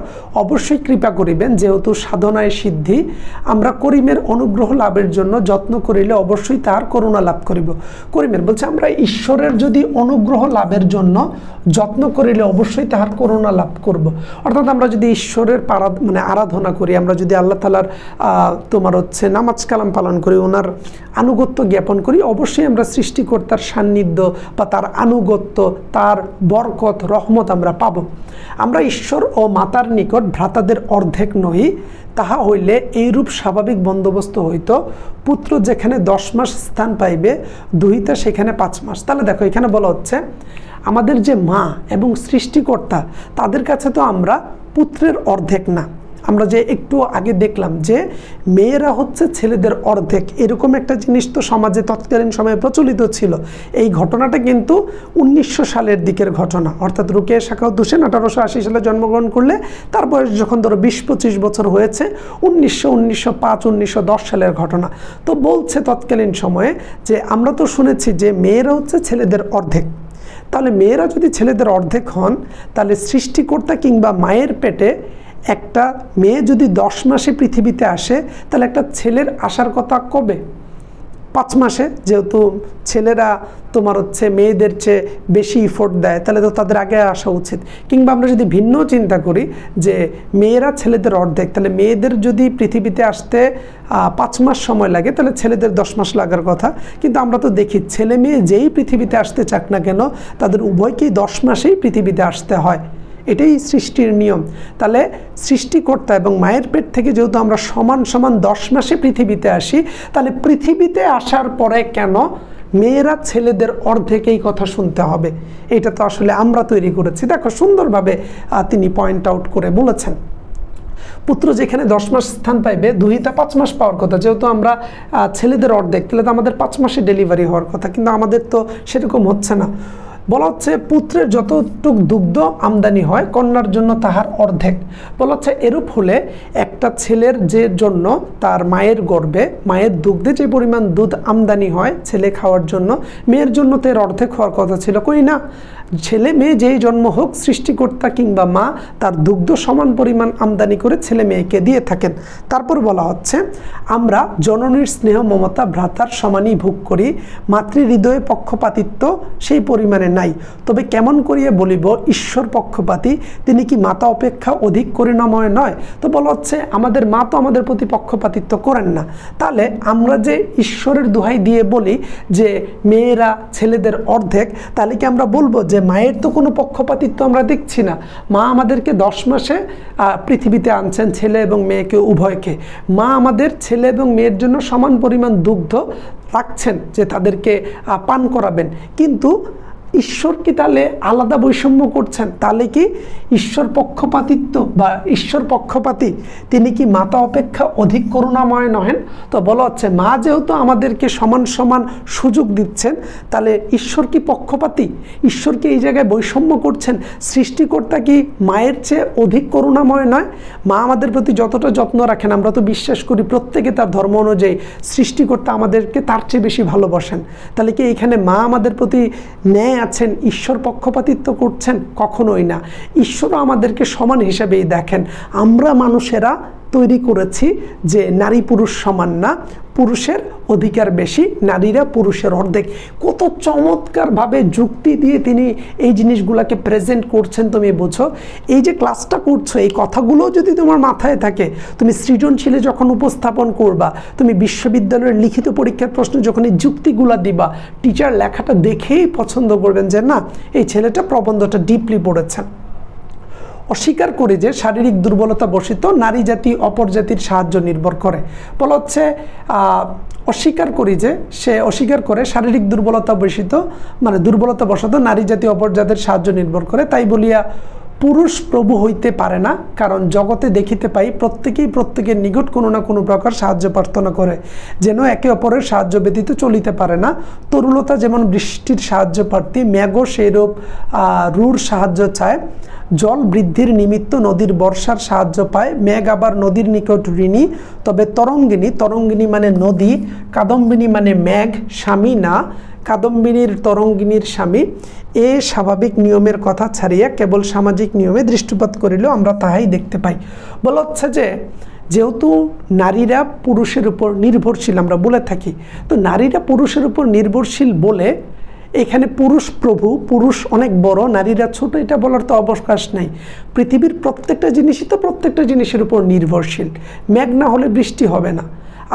অবশ্যই কৃপা করিবেন, যেহেতু সাধনায় সিদ্ধি। আমরা করিমের অনুগ্রহ লাভের জন্য যত্ন করিলে অবশ্যই তার করুণা লাভ করিব। করিমের বলছে আমরা ঈশ্বরের যদি অনুগ্রহ লাভের জন্য যত্ন করিলে অবশ্যই তাহার করুণা লাভ করব। অর্থাৎ আমরা যদি ঈশ্বরের মানে আরাধনা করি, আমরা যদি আল্লাহ তাআলার তোমার হচ্ছে নামাজ কালাম পালন করি, ওনার আনুগত্য জ্ঞাপন করি, অবশ্যই আমরা সৃষ্টিকর্তার সান্নিধ্য বা তার আনুগত্য, তার বরকত, রহমত আমরা পাব। আমরা ঈশ্বর ও মাতার নিকট ভ্রাতাদের অর্ধেক নহি, তাহা হইলে এইরূপ স্বাভাবিক বন্দোবস্ত হইত, পুত্র যেখানে 10 মাস স্থান পাইবে, দুহিতা সেখানে 5 মাস। তাহলে দেখো এখানে বলা হচ্ছে আমাদের যে মা এবং সৃষ্টিকর্তা তাদের কাছে তো আমরা পুত্রের অর্ধেক না, আমরা যে একটু আগে দেখলাম যে মেয়েরা হচ্ছে ছেলেদের অর্ধেক, এরকম একটা জিনিস তো সমাজে তৎকালীন সময়ে প্রচলিত ছিল। এই ঘটনাটা কিন্তু 1900 সালের দিকের ঘটনা, অর্থাৎ রোকেয়া সাখাওয়াত হোসেন 1880 সালে জন্মগ্রহণ করলে তার বয়স যখন ধরো 20-25 বছর হয়েছে 1905, 1910 সালের ঘটনা। তো বলছে তৎকালীন সময়ে যে আমরা তো শুনেছি যে মেয়েরা হচ্ছে ছেলেদের অর্ধেক, তাহলে মেয়েরা যদি ছেলেদের অর্ধেক হন তাহলে সৃষ্টিকর্তা কিংবা মায়ের পেটে একটা মেয়ে যদি 10 মাসে পৃথিবীতে আসে তাহলে একটা ছেলের আসার কথা কবে? 5 মাসে। যেহেতু ছেলেরা তোমার হচ্ছে মেয়েদের চেয়ে বেশি ইফোর্ট দেয়, তাহলে তো তাদের আগে আসা উচিত। কিংবা আমরা যদি ভিন্ন চিন্তা করি যে মেয়েরা ছেলেদের অর্ধেক, তাহলে মেয়েদের যদি পৃথিবীতে আসতে 5 মাস সময় লাগে তাহলে ছেলেদের 10 মাস লাগার কথা। কিন্তু আমরা তো দেখি ছেলে মেয়ে যেই পৃথিবীতে আসতে চাক না কেন তাদের উভয়কেই 10 মাসেই পৃথিবীতে আসতে হয়, এটাই সৃষ্টির নিয়ম। তাহলে সৃষ্টিকর্তা এবং মায়ের পেট থেকে যেহেতু আমরা সমান সমান 10 মাসে পৃথিবীতে আসি, তাহলে পৃথিবীতে আসার পরে কেন মেয়েরা ছেলেদের অর্ধেকেই কথা শুনতে হবে? এটা তো আসলে আমরা তৈরি করেছি। দেখো সুন্দরভাবে তিনি পয়েন্ট আউট করে বলেছেন, পুত্র যেখানে 10 মাস স্থান পাইবে দুহিতা 5 মাস পাওয়ার কথা। যেহেতু আমরা ছেলেদের অর্ধেক, তাহলে তো আমাদের 5 মাসে ডেলিভারি হওয়ার কথা, কিন্তু আমাদের তো সেরকম হচ্ছে না। বলা হচ্ছে পুত্রের যতটুক দুগ্ধ আমদানি হয় কন্যার জন্য তাহার অর্ধেক। বলা হচ্ছে এরূপ হলে একটা ছেলের যে জন্য তার মায়ের গর্ভে মায়ের দুগ্ধে যে পরিমাণ দুধ আমদানি হয় ছেলে খাওয়ার জন্য, মেয়ের জন্য তো এর অর্ধেক হওয়ার কথা ছিল। কই না, ছেলে মেয়ে যেই জন্ম হোক সৃষ্টিকর্তা কিংবা মা তার দুগ্ধ সমান পরিমাণ আমদানি করে ছেলে মেয়েকে দিয়ে থাকেন। তারপর বলা হচ্ছে আমরা জননীর স্নেহ মমতা ভ্রাতার সমানই ভোগ করি, মাতৃ হৃদয়ে পক্ষপাতিত্ব সেই পরিমাণে নাই। তবে কেমন করিয়া বলিব ঈশ্বর পক্ষপাতী, তিনি কি মাতা অপেক্ষা অধিক করুণাময় নয়? তো বলা হচ্ছে আমাদের মা তো আমাদের প্রতি পক্ষপাতিত্ব করেন না, তাহলে আমরা যে ঈশ্বরের দোহাই দিয়ে বলি যে মেয়েরা ছেলেদের অর্ধেক, তাহলে কি আমরা বলবো যে মায়ের তো কোনো পক্ষপাতিত্ব আমরা দেখছি না? মা আমাদেরকে 10 মাসে পৃথিবীতে আনছেন, ছেলে এবং মেয়েকে উভয়কে। মা আমাদের ছেলে এবং মেয়ের জন্য সমান পরিমাণ দুগ্ধ রাখছেন যে তাদেরকে পান করাবেন, কিন্তু ঈশ্বর কি তাহলে আলাদা বৈষম্য করছেন? তাহলে কি ঈশ্বর পক্ষপাতিত্ব বা ঈশ্বর পক্ষপাতী, তিনি কি মাতা অপেক্ষা অধিক করুণাময় নহেন? তো বলা হচ্ছে মা যেহেতু আমাদেরকে সমান সমান সুযোগ দিচ্ছেন, তাহলে ঈশ্বর কি পক্ষপাতী? ঈশ্বর কি এই জায়গায় বৈষম্য করছেন? সৃষ্টিকর্তা কি মায়ের চেয়ে অধিক করুণাময় নয়? মা আমাদের প্রতি যতটা যত্ন রাখেন, আমরা তো বিশ্বাস করি প্রত্যেকে তার ধর্ম অনুযায়ী সৃষ্টিকর্তা আমাদেরকে তার চেয়ে বেশি ভালোবাসেন। তাহলে কি এখানে মা আমাদের প্রতি ন্যায় আছেন? ঈশ্বর পক্ষপাতিত্ব করছেন? কখনোই না। ঈশ্বরও আমাদেরকে সমান হিসাবেই দেখেন। আমরা মানুষেরা তৈরি করেছি যে নারী পুরুষ সমান না, পুরুষের অধিকার বেশি, নারীরা পুরুষের অর্ধেক। কত চমৎকারভাবে যুক্তি দিয়ে তিনি এই জিনিসগুলোকে প্রেজেন্ট করছেন, তুমি বোঝো। এই যে ক্লাসটা করছো, এই কথাগুলো যদি তোমার মাথায় থাকে, তুমি সৃজনশীলে যখন উপস্থাপন করবা, তুমি বিশ্ববিদ্যালয়ের লিখিত পরীক্ষার প্রশ্নে যখন এই যুক্তিগুলো দিবা, টিচার লেখাটা দেখেই পছন্দ করবেন যে না, এই ছেলেটা প্রবন্ধটা ডিপলি পড়েছেন। অস্বীকার করি যে শারীরিক দুর্বলতা বশিত নারী জাতি অপর জাতির সাহায্য নির্ভর করে। বলা হচ্ছে অস্বীকার করি যে সে অস্বীকার করে শারীরিক দুর্বলতা বশিত, মানে দুর্বলতা বশত নারী জাতি অপর জাতির সাহায্য নির্ভর করে। তাই বলিয়া পুরুষ প্রভু হইতে পারে না, কারণ জগতে দেখিতে পাই প্রত্যেকেই প্রত্যেকের নিকট কোনো না কোনো প্রকার সাহায্য প্রার্থনা করে, যেন একে অপরের সাহায্য ব্যতীত চলিতে পারে না। তরুলতা যেমন বৃষ্টির সাহায্য প্রার্থী, মেঘও সেইরূপ রূঢ় সাহায্য চায়। জল বৃদ্ধির নিমিত্ত নদীর বর্ষার সাহায্য পায়, মেঘ আবার নদীর নিকট ঋণী। তবে তরঙ্গিনী, তরঙ্গিনী মানে নদী, কাদম্বিনী মানে মেঘ, স্বামী না, কাদম্বিনীর তরঙ্গিনীর স্বামী। এ স্বাভাবিক নিয়মের কথা ছাড়িয়া কেবল সামাজিক নিয়মে দৃষ্টিপাত করিলেও আমরা তাহাই দেখতে পাই। বলা হচ্ছে যে যেহেতু নারীরা পুরুষের উপর নির্ভরশীল আমরা বলে থাকি, তো নারীরা পুরুষের উপর নির্ভরশীল বলে এখানে পুরুষ প্রভু, পুরুষ অনেক বড়, নারীরা ছোট, এটা বলার তো অবকাশ নেই। পৃথিবীর প্রত্যেকটা জিনিসই তো প্রত্যেকটা জিনিসের উপর নির্ভরশীল। মেঘ না হলে বৃষ্টি হবে না,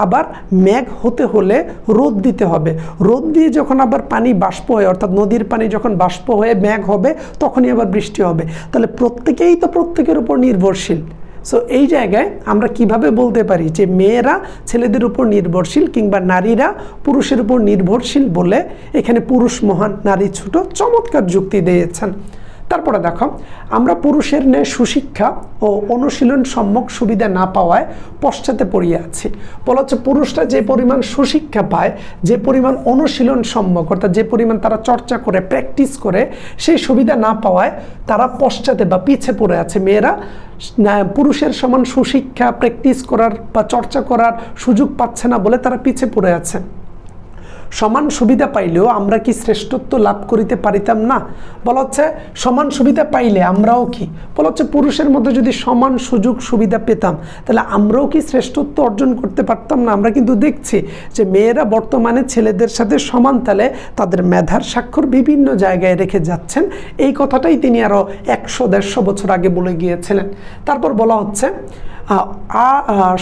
আবার মেঘ হতে হলে রোদ দিতে হবে, রোদ দিয়ে যখন আবার পানি বাষ্প হয়, অর্থাৎ নদীর পানি যখন বাষ্প হয়ে মেঘ হবে তখনই আবার বৃষ্টি হবে। তাহলে প্রত্যেকেই তো প্রত্যেকের উপর নির্ভরশীল। সো এই জায়গায় আমরা কিভাবে বলতে পারি যে মেয়েরা ছেলেদের উপর নির্ভরশীল কিংবা নারীরা পুরুষের উপর নির্ভরশীল বলে এখানে পুরুষ মহান নারী ছোট, চমৎকার যুক্তি দিয়েছেন। তারপরে দেখো, আমরা পুরুষের ন্যায় সুশিক্ষা ও অনুশীলন সম্যক সুবিধা না পাওয়ায় পশ্চাতে পড়িয়া আছি। বলা হচ্ছে পুরুষরা যে পরিমাণ সুশিক্ষা পায়, যে পরিমাণ অনুশীলন সম্যক অর্থাৎ যে পরিমাণ তারা চর্চা করে প্র্যাকটিস করে, সেই সুবিধা না পাওয়ায় তারা পশ্চাতে বা পিছে পড়ে আছে। মেয়েরা পুরুষের সমান সুশিক্ষা প্র্যাকটিস করার বা চর্চা করার সুযোগ পাচ্ছে না বলে তারা পিছে পড়ে আছে। সমান সুবিধা পাইলেও আমরা কি শ্রেষ্ঠত্ব লাভ করিতে পারিতাম না? বলা হচ্ছে সমান সুবিধা পাইলে আমরাও কি, বলা হচ্ছে পুরুষের মধ্যে যদি সমান সুযোগ সুবিধা পেতাম তাহলে আমরাও কি শ্রেষ্ঠত্ব অর্জন করতে পারতাম না? আমরা কিন্তু দেখছি যে মেয়েরা বর্তমানে ছেলেদের সাথে সমান তালে তাদের মেধার স্বাক্ষর বিভিন্ন জায়গায় রেখে যাচ্ছেন। এই কথাটাই তিনি আরও 100-150 বছর আগে বলে গিয়েছিলেন। তারপর বলা হচ্ছে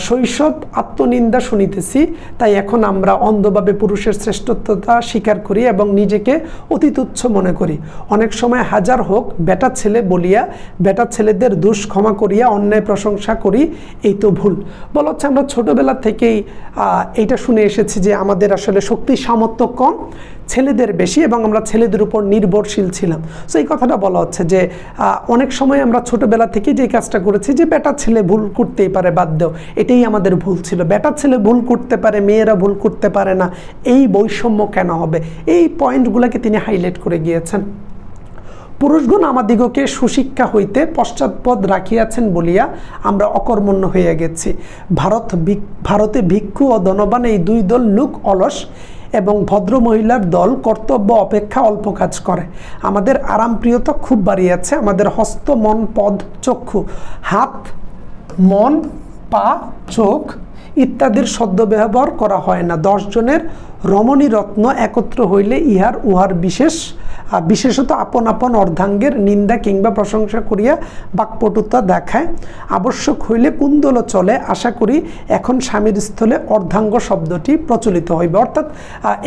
শৈশব আত্মনিন্দা শুনিতেছি, তাই এখন আমরা অন্ধভাবে পুরুষের শ্রেষ্ঠত্বতা স্বীকার করি এবং নিজেকে অতি তুচ্ছ মনে করি। অনেক সময় হাজার হোক বেটা ছেলে বলিয়া বেটা ছেলেদের দোষ ক্ষমা করিয়া অন্যায় প্রশংসা করি, এই তো ভুল। বলা হচ্ছে আমরা ছোটোবেলা থেকেই এইটা শুনে এসেছি যে আমাদের আসলে শক্তি সামর্থ্য কম, ছেলেদের বেশি এবং আমরা ছেলেদের উপর নির্ভরশীল ছিলাম। সো এই কথাটা বলা হচ্ছে যে অনেক সময় আমরা ছোটোবেলা থেকে যে কাজটা করেছি যে বেটা ছেলে ভুল করতেই পারে, বাদ দাও, এটাই আমাদের ভুল ছিল। বেটা ছেলে ভুল করতে পারে, মেয়েরা ভুল করতে পারে না, এই বৈষম্য কেন হবে? এই পয়েন্টগুলোকে তিনি হাইলাইট করে গিয়েছেন। পুরুষগণ আমাদিগকে সুশিক্ষা হইতে পশ্চাৎপদ রাখিয়াছেন বলিয়া আমরা অকর্মণ্য হইয়া গেছি। ভারতে ভিক্ষু ও ধনবান এই দুই দল লোক অলস এবং ভদ্র মহিলার দল কর্তব্য অপেক্ষা অল্প কাজ করে। আমাদের আরামপ্রিয়তা খুব বাড়িয়াছে। আমাদের হস্ত মন পদ চক্ষু, হাত মন পা চোখ ইত্যাদির সদ্ব্যবহার করা হয় না। 10 জনের রমণী রত্ন একত্র হইলে ইহার উহার বিশেষত আপন আপন অর্ধাঙ্গের নিন্দা কিংবা প্রশংসা করিয়া বাকপটুতা দেখায়। আবশ্যক হইলে কুন্দল চলে। আশা করি এখন স্বামীর স্থলে অর্ধাঙ্গ শব্দটি প্রচলিত হইবে। অর্থাৎ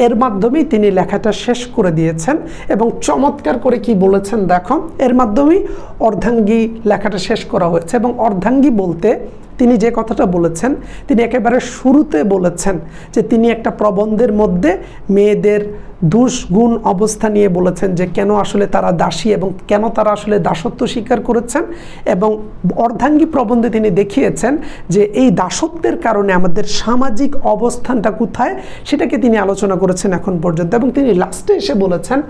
এর মাধ্যমেই তিনি লেখাটা শেষ করে দিয়েছেন এবং চমৎকার করে কি বলেছেন দেখো, এর মাধ্যমেই অর্ধাঙ্গী লেখাটা শেষ করা হয়েছে। এবং অর্ধাঙ্গী বলতে তিনি যে কথাটা বলেছেন, তিনি একেবারে শুরুতে বলেছেন যে তিনি একটা প্রবন্ধের মধ্যে মেয়েদের দোষ গুণ অবস্থা নিয়ে বলেছেন যে কেন আসলে তারা দাসী এবং কেন তারা আসলে দাসত্ব স্বীকার করেছেন। এবং অর্ধাঙ্গী প্রবন্ধে তিনি দেখিয়েছেন যে এই দাসত্বের কারণে আমাদের সামাজিক অবস্থানটা কোথায় সেটাকে তিনি আলোচনা করেছেন এখন পর্যন্ত। এবং তিনি লাস্টে এসে বলেছেন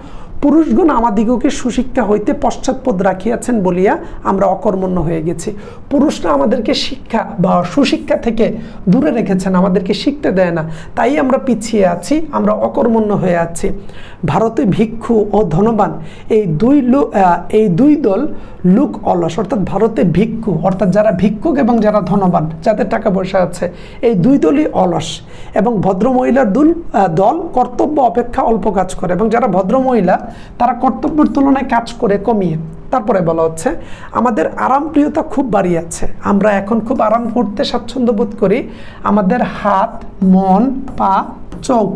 পুরুষগণ আমাদিগকে সুশিক্ষা হইতে পশ্চাৎপদ রাখিয়াছেন বলিয়া আমরা অকর্মণ্য হয়ে গেছি। পুরুষরা আমাদেরকে শিক্ষা বা সুশিক্ষা থেকে দূরে রেখেছেন, আমাদেরকে শিখতে দেয় না, তাই আমরা পিছিয়ে আছি, আমরা অকর্মণ্য হয়ে আছি। ভারতে ভিক্ষু ও ধনবান এই দুই দল লোক অলস, অর্থাৎ ভারতে ভিক্ষু অর্থাৎ যারা ভিক্ষুক এবং যারা ধনবান যাদের টাকা পয়সা আছে, এই দুই দলই অলস এবং ভদ্রমহিলার দল কর্তব্য অপেক্ষা অল্প কাজ করে। এবং যারা ভদ্রমহিলা তারা কর্তব্যের তুলনায় কাজ করে কমিয়ে। তারপরে বলা হচ্ছে আমাদের আরামপ্রিয়তা খুব বাড়িয়াছে। আমরা এখন খুব আরাম করতে স্বাচ্ছন্দ্য বোধ করি। আমাদের হাত মন পা চোখ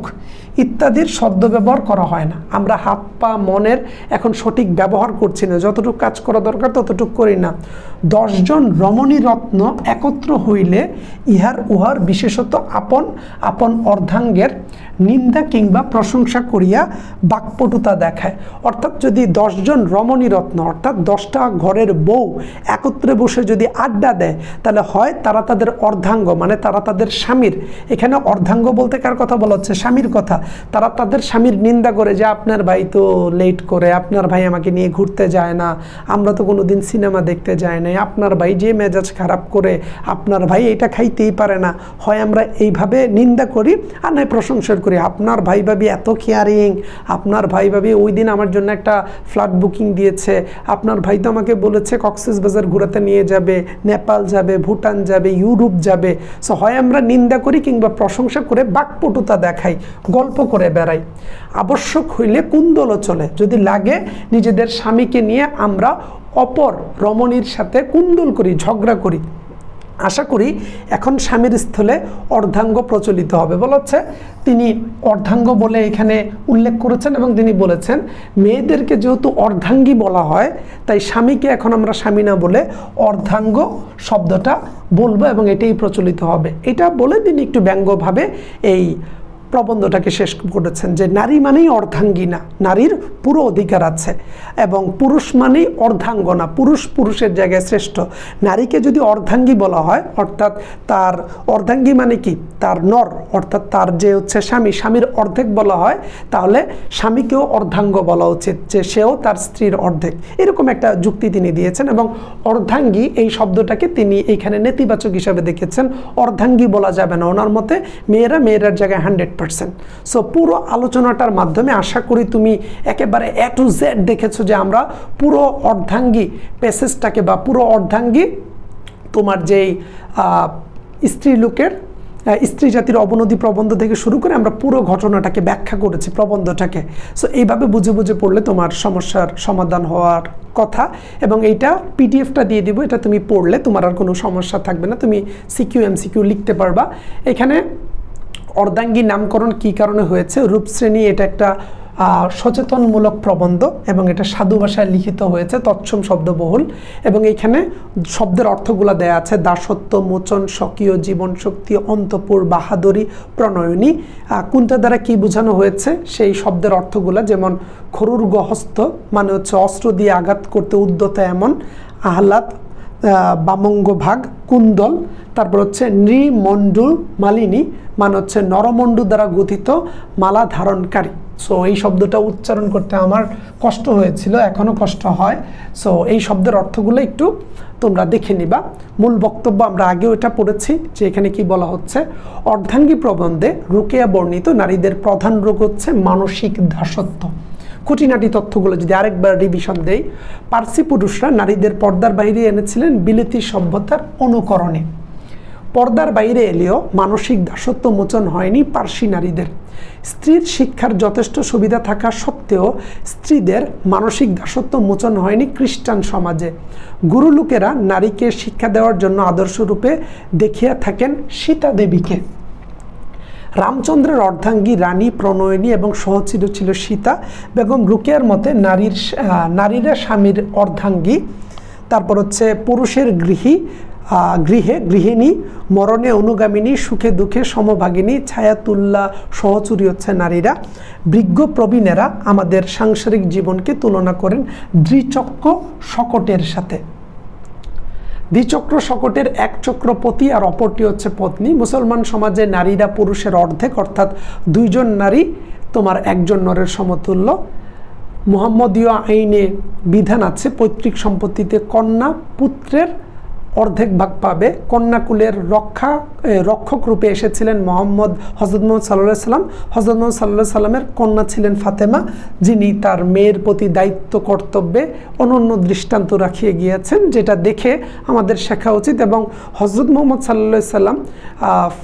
ইত্যাদির সদ্ব্যবহার করা হয় না। আমরা হাত পা মনের এখন সঠিক ব্যবহার করছি না, যতটুকু কাজ করা দরকার ততটুকু করি না। 10 জন রমণী রত্ন একত্র হইলে ইহার উহার বিশেষত আপন আপন অর্ধাঙ্গের নিন্দা কিংবা প্রশংসা করিয়া বাকপটুতা দেখায়। অর্থাৎ যদি 10 জন রমণী রত্ন অর্থাৎ 10টা ঘরের বউ একত্রে বসে যদি আড্ডা দেয় তাহলে হয় তারা তাদের অর্ধাঙ্গ মানে তারা তাদের স্বামীর, এখানে অর্ধাঙ্গ বলতে কার কথা বলা হচ্ছে? স্বামীর কথা। তারা তাদের স্বামীর নিন্দা করে যে আপনার ভাই তো লেট করে, আপনার ভাই আমাকে নিয়ে ঘুরতে যায় না, আমরা তো কোনো দিন সিনেমা দেখতে যাই নাই, আপনার ভাই যে মেজাজ খারাপ করে, আপনার ভাই এটা খাইতেই পারে না। হয় আমরা এইভাবে নিন্দা করি আর নয় প্রশংসা করি। আপনার ভাই ভাবি এত কেয়ারিং, আপনার ভাই ভাবি ওই দিন আমার জন্য একটা ফ্লাইট বুকিং দিয়েছে, আপনার ভাই তো আমাকে বলেছে কক্সবাজার ঘোরাতে নিয়ে যাবে, নেপাল যাবে, ভুটান যাবে, ইউরোপ যাবে। সো হয় আমরা নিন্দা করি কিংবা প্রশংসা করে বাকপটুতা দেখাই, গল্প করে বেড়াই। আবশ্যক হইলে কুন্দল চলে, যদি লাগে নিজেদের স্বামীকে নিয়ে আমরা অপর রমণীর সাথে কুন্দল করি, ঝগড়া করি। আশা করি এখন স্বামীর স্থলে অর্ধাঙ্গ প্রচলিত হবে। বলা হচ্ছে তিনি অর্ধাঙ্গ বলে এখানে উল্লেখ করেছেন এবং তিনি বলেছেন মেয়েদেরকে যেহেতু অর্ধাঙ্গী বলা হয় তাই স্বামীকে এখন আমরা স্বামী না বলে অর্ধাঙ্গ শব্দটা বলবো এবং এটাই প্রচলিত হবে। এটা বলে তিনি একটু ব্যঙ্গভাবে এই প্রবন্ধটাকে শেষ করেছেন যে নারী মানেই অর্ধাঙ্গিনা, নারীর পুরো অধিকার আছে, এবং পুরুষ মানেই অর্ধাঙ্গনা, পুরুষ পুরুষের জায়গায় শ্রেষ্ঠ। নারীকে যদি অর্ধাঙ্গী বলা হয়, অর্থাৎ তার অর্ধাঙ্গী মানে কি, তার নর অর্থাৎ তার যে হচ্ছে স্বামী, স্বামীর অর্ধেক বলা হয়, তাহলে স্বামীকেও অর্ধাঙ্গ বলা উচিত, যে সেও তার স্ত্রীর অর্ধেক। এরকম একটা যুক্তি তিনি দিয়েছেন, এবং অর্ধাঙ্গী এই শব্দটাকে তিনি এইখানে নেতিবাচক হিসাবে দেখেছেন। অর্ধাঙ্গী বলা যাবে না ওনার মতে, মেয়েরার জায়গায় 100%। সো পুরো আলোচনাটার মাধ্যমে আশা করি তুমি একেবারে A to Z দেখেছো যে আমরা পুরো অর্ধাঙ্গী প্যাসেজটাকে বা পুরো অর্ধাঙ্গী তোমার যেই স্ত্রীলোকের স্ত্রী জাতির অবনতি প্রবন্ধ থেকে শুরু করে আমরা পুরো ঘটনাটাকে ব্যাখ্যা করেছি, প্রবন্ধটাকে। সো এইভাবে বুঝে বুঝে পড়লে তোমার সমস্যার সমাধান হওয়ার কথা। এবং এইটা পিডিএফটা দিয়ে দিব, এটা তুমি পড়লে তোমার আর কোনো সমস্যা থাকবে না, তুমি সিকিউ এমসিকিউ লিখতে পারবা। এখানে অর্ধাঙ্গী নামকরণ কী কারণে হয়েছে, রূপশ্রেণী, এটা একটা সচেতনমূলক প্রবন্ধ এবং এটা সাধু ভাষায় লিখিত হয়েছে, তৎসম শব্দবহুল, এবং এইখানে শব্দের অর্থগুলো দেয়া আছে: দাসত্ব, মোচন, স্বকীয়, জীবন শক্তি, অন্তপুর, বাহাদুরি, প্রণয়নী। কোনটা দ্বারা কি বোঝানো হয়েছে সেই শব্দের অর্থগুলা, যেমন খরুর গহস্ত মানে হচ্ছে অস্ত্র দিয়ে আঘাত করতে উদ্যত এমন, আহ্লাদ, বামঙ্গ ভাগ, কুন্দল, তারপর হচ্ছে নৃমণ্ডু মালিনী মানে হচ্ছে নরমণ্ডু দ্বারা গঠিত মালা ধারণকারী। সো এই শব্দটা উচ্চারণ করতে আমার কষ্ট হয়েছিল, এখনও কষ্ট হয়। সো এই শব্দের অর্থগুলো একটু তোমরা দেখে নিবা। মূল বক্তব্য আমরা আগেও এটা পড়েছি যে এখানে কি বলা হচ্ছে, অর্ধাঙ্গী প্রবন্ধে রুকেয়া বর্ণিত নারীদের প্রধান রোগ হচ্ছে মানসিক দাসত্ব। খুঁটিনাটি তথ্যগুলো যদি আরেকবার রিভিশন দেই, পার্সি পুরুষরা নারীদের পর্দার বাইরে এনেছিলেন বিলেতি সভ্যতার অনুকরণে। পর্দার বাইরে এলেও মানসিক দাসত্ব মোচন হয়নি পার্সি নারীদের। স্ত্রীর শিক্ষার যথেষ্ট সুবিধা থাকা সত্ত্বেও স্ত্রীদের মানসিক দাসত্ব মোচন হয়নি খ্রিস্টান সমাজে। গুরুলোকেরা নারীকে শিক্ষা দেওয়ার জন্য আদর্শরূপে দেখিয়া থাকেন সীতা দেবীকে। রামচন্দ্রের অর্ধাঙ্গী রানী, প্রণয়নী এবং সহচর ছিল সীতা। বেগম রুকেয়ার মতে নারীরা স্বামীর অর্ধাঙ্গী। তারপর হচ্ছে পুরুষের গৃহিণী, মরণে অনুগামিনী, সুখে দুঃখে সমভাগিনী, ছায়াতুল্লা সহচরী হচ্ছে নারীরা। বৃজ্ঞ প্রবীণেরা আমাদের সাংসারিক জীবনকে তুলনা করেন দ্বিচক্র শকটের সাথে। দ্বিচক্র শকটের এক চক্র পতি আর অপরটি হচ্ছে পত্নী। মুসলমান সমাজে নারীরা পুরুষের অর্ধেক, অর্থাৎ দুইজন নারী তোমার একজন নরের সমতুল্য। মুহাম্মদীয় আইনে বিধান আছে, পৈতৃক সম্পত্তিতে কন্যা পুত্রের অর্ধেক ভাগ পাবে। কন্যাকুলের রক্ষক রূপে এসেছিলেন হযরত মুহাম্মদ সাল্লাল্লাহু আলাইহি সাল্লাম। হযরত মুহাম্মদ সাল্লাল্লাহু আলাইহি সাল্লামের কন্যা ছিলেন ফাতেমা, যিনি তার মেয়ের প্রতি দায়িত্ব কর্তব্যে অনন্য দৃষ্টান্ত রাখিয়ে গিয়েছেন, যেটা দেখে আমাদের শেখা উচিত। এবং হযরত মুহাম্মদ সাল্লাল্লাহু আলাইহি সাল্লাম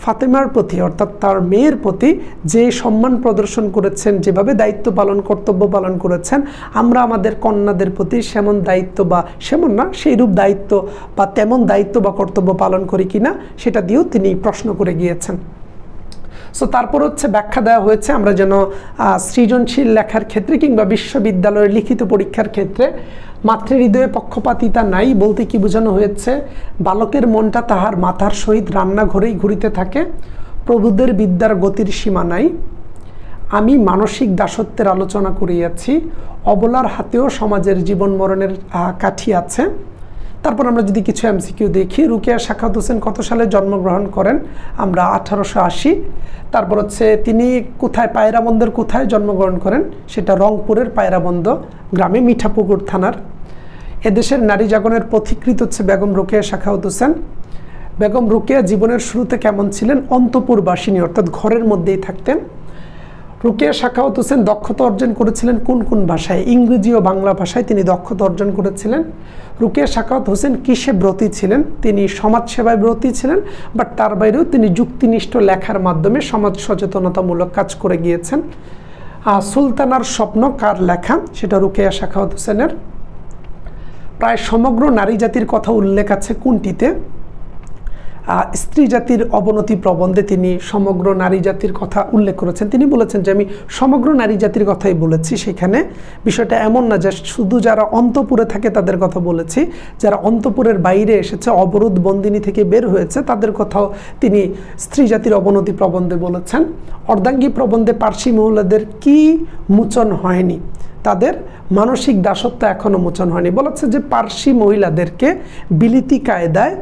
ফাতেমার প্রতি অর্থাৎ তার মেয়ের প্রতি যে সম্মান প্রদর্শন করেছেন, যেভাবে দায়িত্ব পালন কর্তব্য পালন করেছেন, আমরা আমাদের কন্যাদের প্রতি সেমন দায়িত্ব বা সেমন না সেইরূপ দায়িত্ব বা তেমন দায়িত্ব বা কর্তব্য পালন করি কিনা সেটা দিয়েও তিনি প্রশ্ন করে গিয়েছেন। সো তারপর হচ্ছে ব্যাখ্যা দেওয়া হয়েছে আমরা যেন সৃজনশীল লেখার ক্ষেত্রে কিংবা বিশ্ববিদ্যালয়ের লিখিত পরীক্ষার ক্ষেত্রে মাতৃহৃদয়ে পক্ষপাতিতা নাই বলতে কি বোঝানো হয়েছে, বালকের মনটা তাহার মাথার সহিত রান্নাঘরেই ঘুরিতে থাকে, প্রভুদের বিদ্যার গতির সীমা নাই, আমি মানসিক দাসত্বের আলোচনা করিয়াছি, অবলার হাতেও সমাজের জীবন মরণের কাঠি আছে। তারপর আমরা যদি কিছু এমসিকিউ দেখি, রুকেয়া সাখাওয়াত হোসেন কত সালে জন্মগ্রহণ করেন, আমরা 1880। তারপর হচ্ছে তিনি কোথায়, পায়রাবন্দের কোথায় জন্মগ্রহণ করেন, সেটা রংপুরের পায়রাবন্দ গ্রামে, মিঠাপুকুর থানার। এদেশের নারী জাগরণের পথিকৃৎ হচ্ছে বেগম রুকেয়া সাখাওয়াত হোসেন। বেগম রুকেয়া জীবনের শুরুতে কেমন ছিলেন, অন্তপুরবাসিনী অর্থাৎ ঘরের মধ্যেই থাকতেন। রুকেয়া সাখাওয়াত হোসেন দক্ষতা অর্জন করেছিলেন কোন কোন ভাষায়, ইংরেজি ও বাংলা ভাষায় তিনি দক্ষতা অর্জন করেছিলেন। রুকেয়া সাখাওয়াত হোসেন কিসে ব্রতী ছিলেন, তিনি সমাজসেবায় ব্রতী ছিলেন, বাট তার বাইরেও তিনি যুক্তিনিষ্ঠ লেখার মাধ্যমে সমাজ সচেতনতামূলক কাজ করে গিয়েছেন। সুলতানার স্বপ্ন কার লেখা, সেটা রুকেয়া সাখাওয়াত হোসেনের। প্রায় সমগ্র নারী জাতির কথা উল্লেখ আছে কোনটিতে, স্ত্রী জাতির অবনতি প্রবন্ধে তিনি সমগ্র নারী জাতির কথা উল্লেখ করেছেন। তিনি বলেছেন যে আমি সমগ্র নারী জাতির কথাই বলেছি, সেখানে বিষয়টা এমন না যে শুধু যারা অন্তঃপুরে থাকে তাদের কথা বলেছি, যারা অন্তঃপুরের বাইরে এসেছে, অবরোধ বন্দিনী থেকে বের হয়েছে, তাদের কথাও তিনি স্ত্রী জাতির অবনতি প্রবন্ধে বলেছেন। অর্ধাঙ্গী প্রবন্ধে পার্সি মহিলাদের কি মোচন হয়নি, তাদের মানসিক দাসত্ব এখনও মোচন হয়নি। বলেছে যে পার্সি মহিলাদেরকে বিলিতি কায়দায়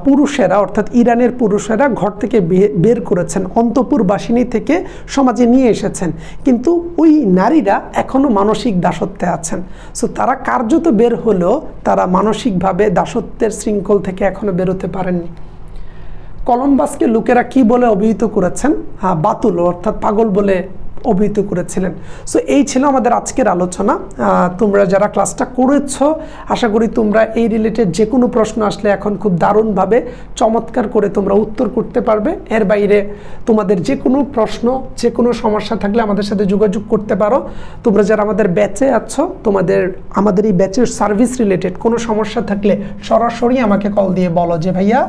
পুরুষেরা অর্থাৎ ইরানের পুরুষেরা ঘর থেকে বের করেছেন, অন্তঃপুর বাসিনী থেকে সমাজে নিয়ে এসেছেন, কিন্তু ওই নারীরা এখনও মানসিক দাসত্বে আছেন। সো তারা কার্যত বের হলেও তারা মানসিকভাবে দাসত্বের শৃঙ্খল থেকে এখনও বেরোতে পারেননি। কলম্বাসকে লোকেরা কি বলে অভিহিত করেছেন? বাতুল অর্থাৎ পাগল বলে অভিহিত করেছিলেন। সো এই ছিল আমাদের আজকের আলোচনা। তোমরা যারা ক্লাসটা করেছো আশা করি তোমরা এই রিলেটেড যে কোনো প্রশ্ন আসলে এখন খুব দারুণভাবে চমৎকার করে তোমরা উত্তর করতে পারবে। এর বাইরে তোমাদের যে কোনো প্রশ্ন, যে কোনো সমস্যা থাকলে আমাদের সাথে যোগাযোগ করতে পারো। তোমরা যারা আমাদের ব্যাচে আছো, আমাদের এই ব্যাচের সার্ভিস রিলেটেড কোনো সমস্যা থাকলে সরাসরি আমাকে কল দিয়ে বলো যে ভাইয়া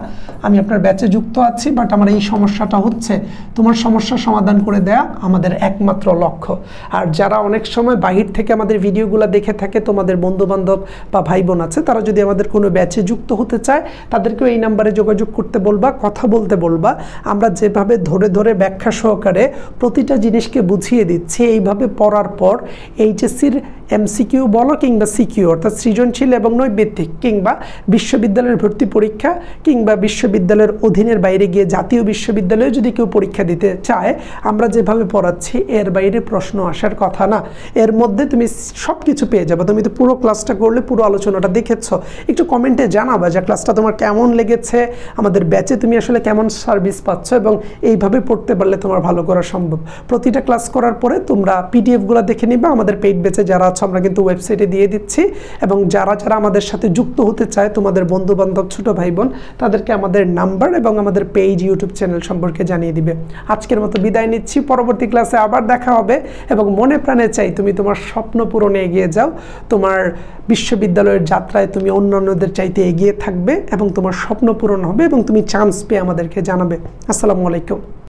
আমি আপনার ব্যাচে যুক্ত আছি, বাট আমার এই সমস্যাটা হচ্ছে। তোমার সমস্যার সমাধান করে দেয়া আমাদের একমাত্র লক্ষ্য। আর যারা অনেক সময় বাহির থেকে আমাদের ভিডিওগুলো দেখে থাকে, তোমাদের বন্ধুবান্ধব বা ভাই বোন আছে, তারা যদি আমাদের কোনো ব্যাচে যুক্ত হতে চায় তাদেরকেও এই নাম্বারে যোগাযোগ করতে বলবা, কথা বলতে বলবা। আমরা যেভাবে ধরে ধরে ব্যাখ্যা সহকারে প্রতিটা জিনিসকে বুঝিয়ে দিচ্ছি, এইভাবে পড়ার পর এইচএসসির এমসিকিউ বলো কিংবা সিকিউ অর্থাৎ সৃজনশীল এবং নৈবেত্তিক, কিংবা বিশ্ববিদ্যালয়ের ভর্তি পরীক্ষা, কিংবা বিশ্ববিদ্যালয়ের অধীনের বাইরে গিয়ে জাতীয় বিশ্ববিদ্যালয়ে যদি কেউ পরীক্ষা দিতে চায়, আমরা যেভাবে পড়াচ্ছি এর বাইরে প্রশ্ন আসার কথা না। এর মধ্যে তুমি সব কিছু পেয়ে যাবে। তুমি তো পুরো ক্লাসটা করলে, পুরো আলোচনাটা দেখেছো, একটু কমেন্টে জানাবা যে ক্লাসটা তোমার কেমন লেগেছে, আমাদের ব্যাচে তুমি আসলে কেমন সার্ভিস পাচ্ছ, এবং এইভাবে পড়তে পারলে তোমার ভালো করা সম্ভব। প্রতিটা ক্লাস করার পরে তোমরা পিডিএফগুলো দেখে নিবা। আমাদের পেইড ব্যাচে যারা আছো আমরা কিন্তু ওয়েবসাইটে দিয়ে দিচ্ছি, এবং যারা যারা আমাদের সাথে যুক্ত হতে চায়, তোমাদের বন্ধু বান্ধব, ছোট ভাই বোন, তাদেরকে আমাদের নাম্বার এবং আমাদের পেজ, ইউটিউব চ্যানেল সম্পর্কে জানিয়ে দিবে। আজকের মতো বিদায় নিচ্ছি, পরবর্তী ক্লাসে আবার দেখা হবে। এবং মনে প্রাণে চাই তুমি তোমার স্বপ্ন পূরণে এগিয়ে যাও, তোমার বিশ্ববিদ্যালয়ের যাত্রায় তুমি অন্যান্যদের চাইতে এগিয়ে থাকবে এবং তোমার স্বপ্ন পূরণ হবে, এবং তুমি চান্স পেয়ে আমাদেরকে জানাবে। আসসালামু আলাইকুম।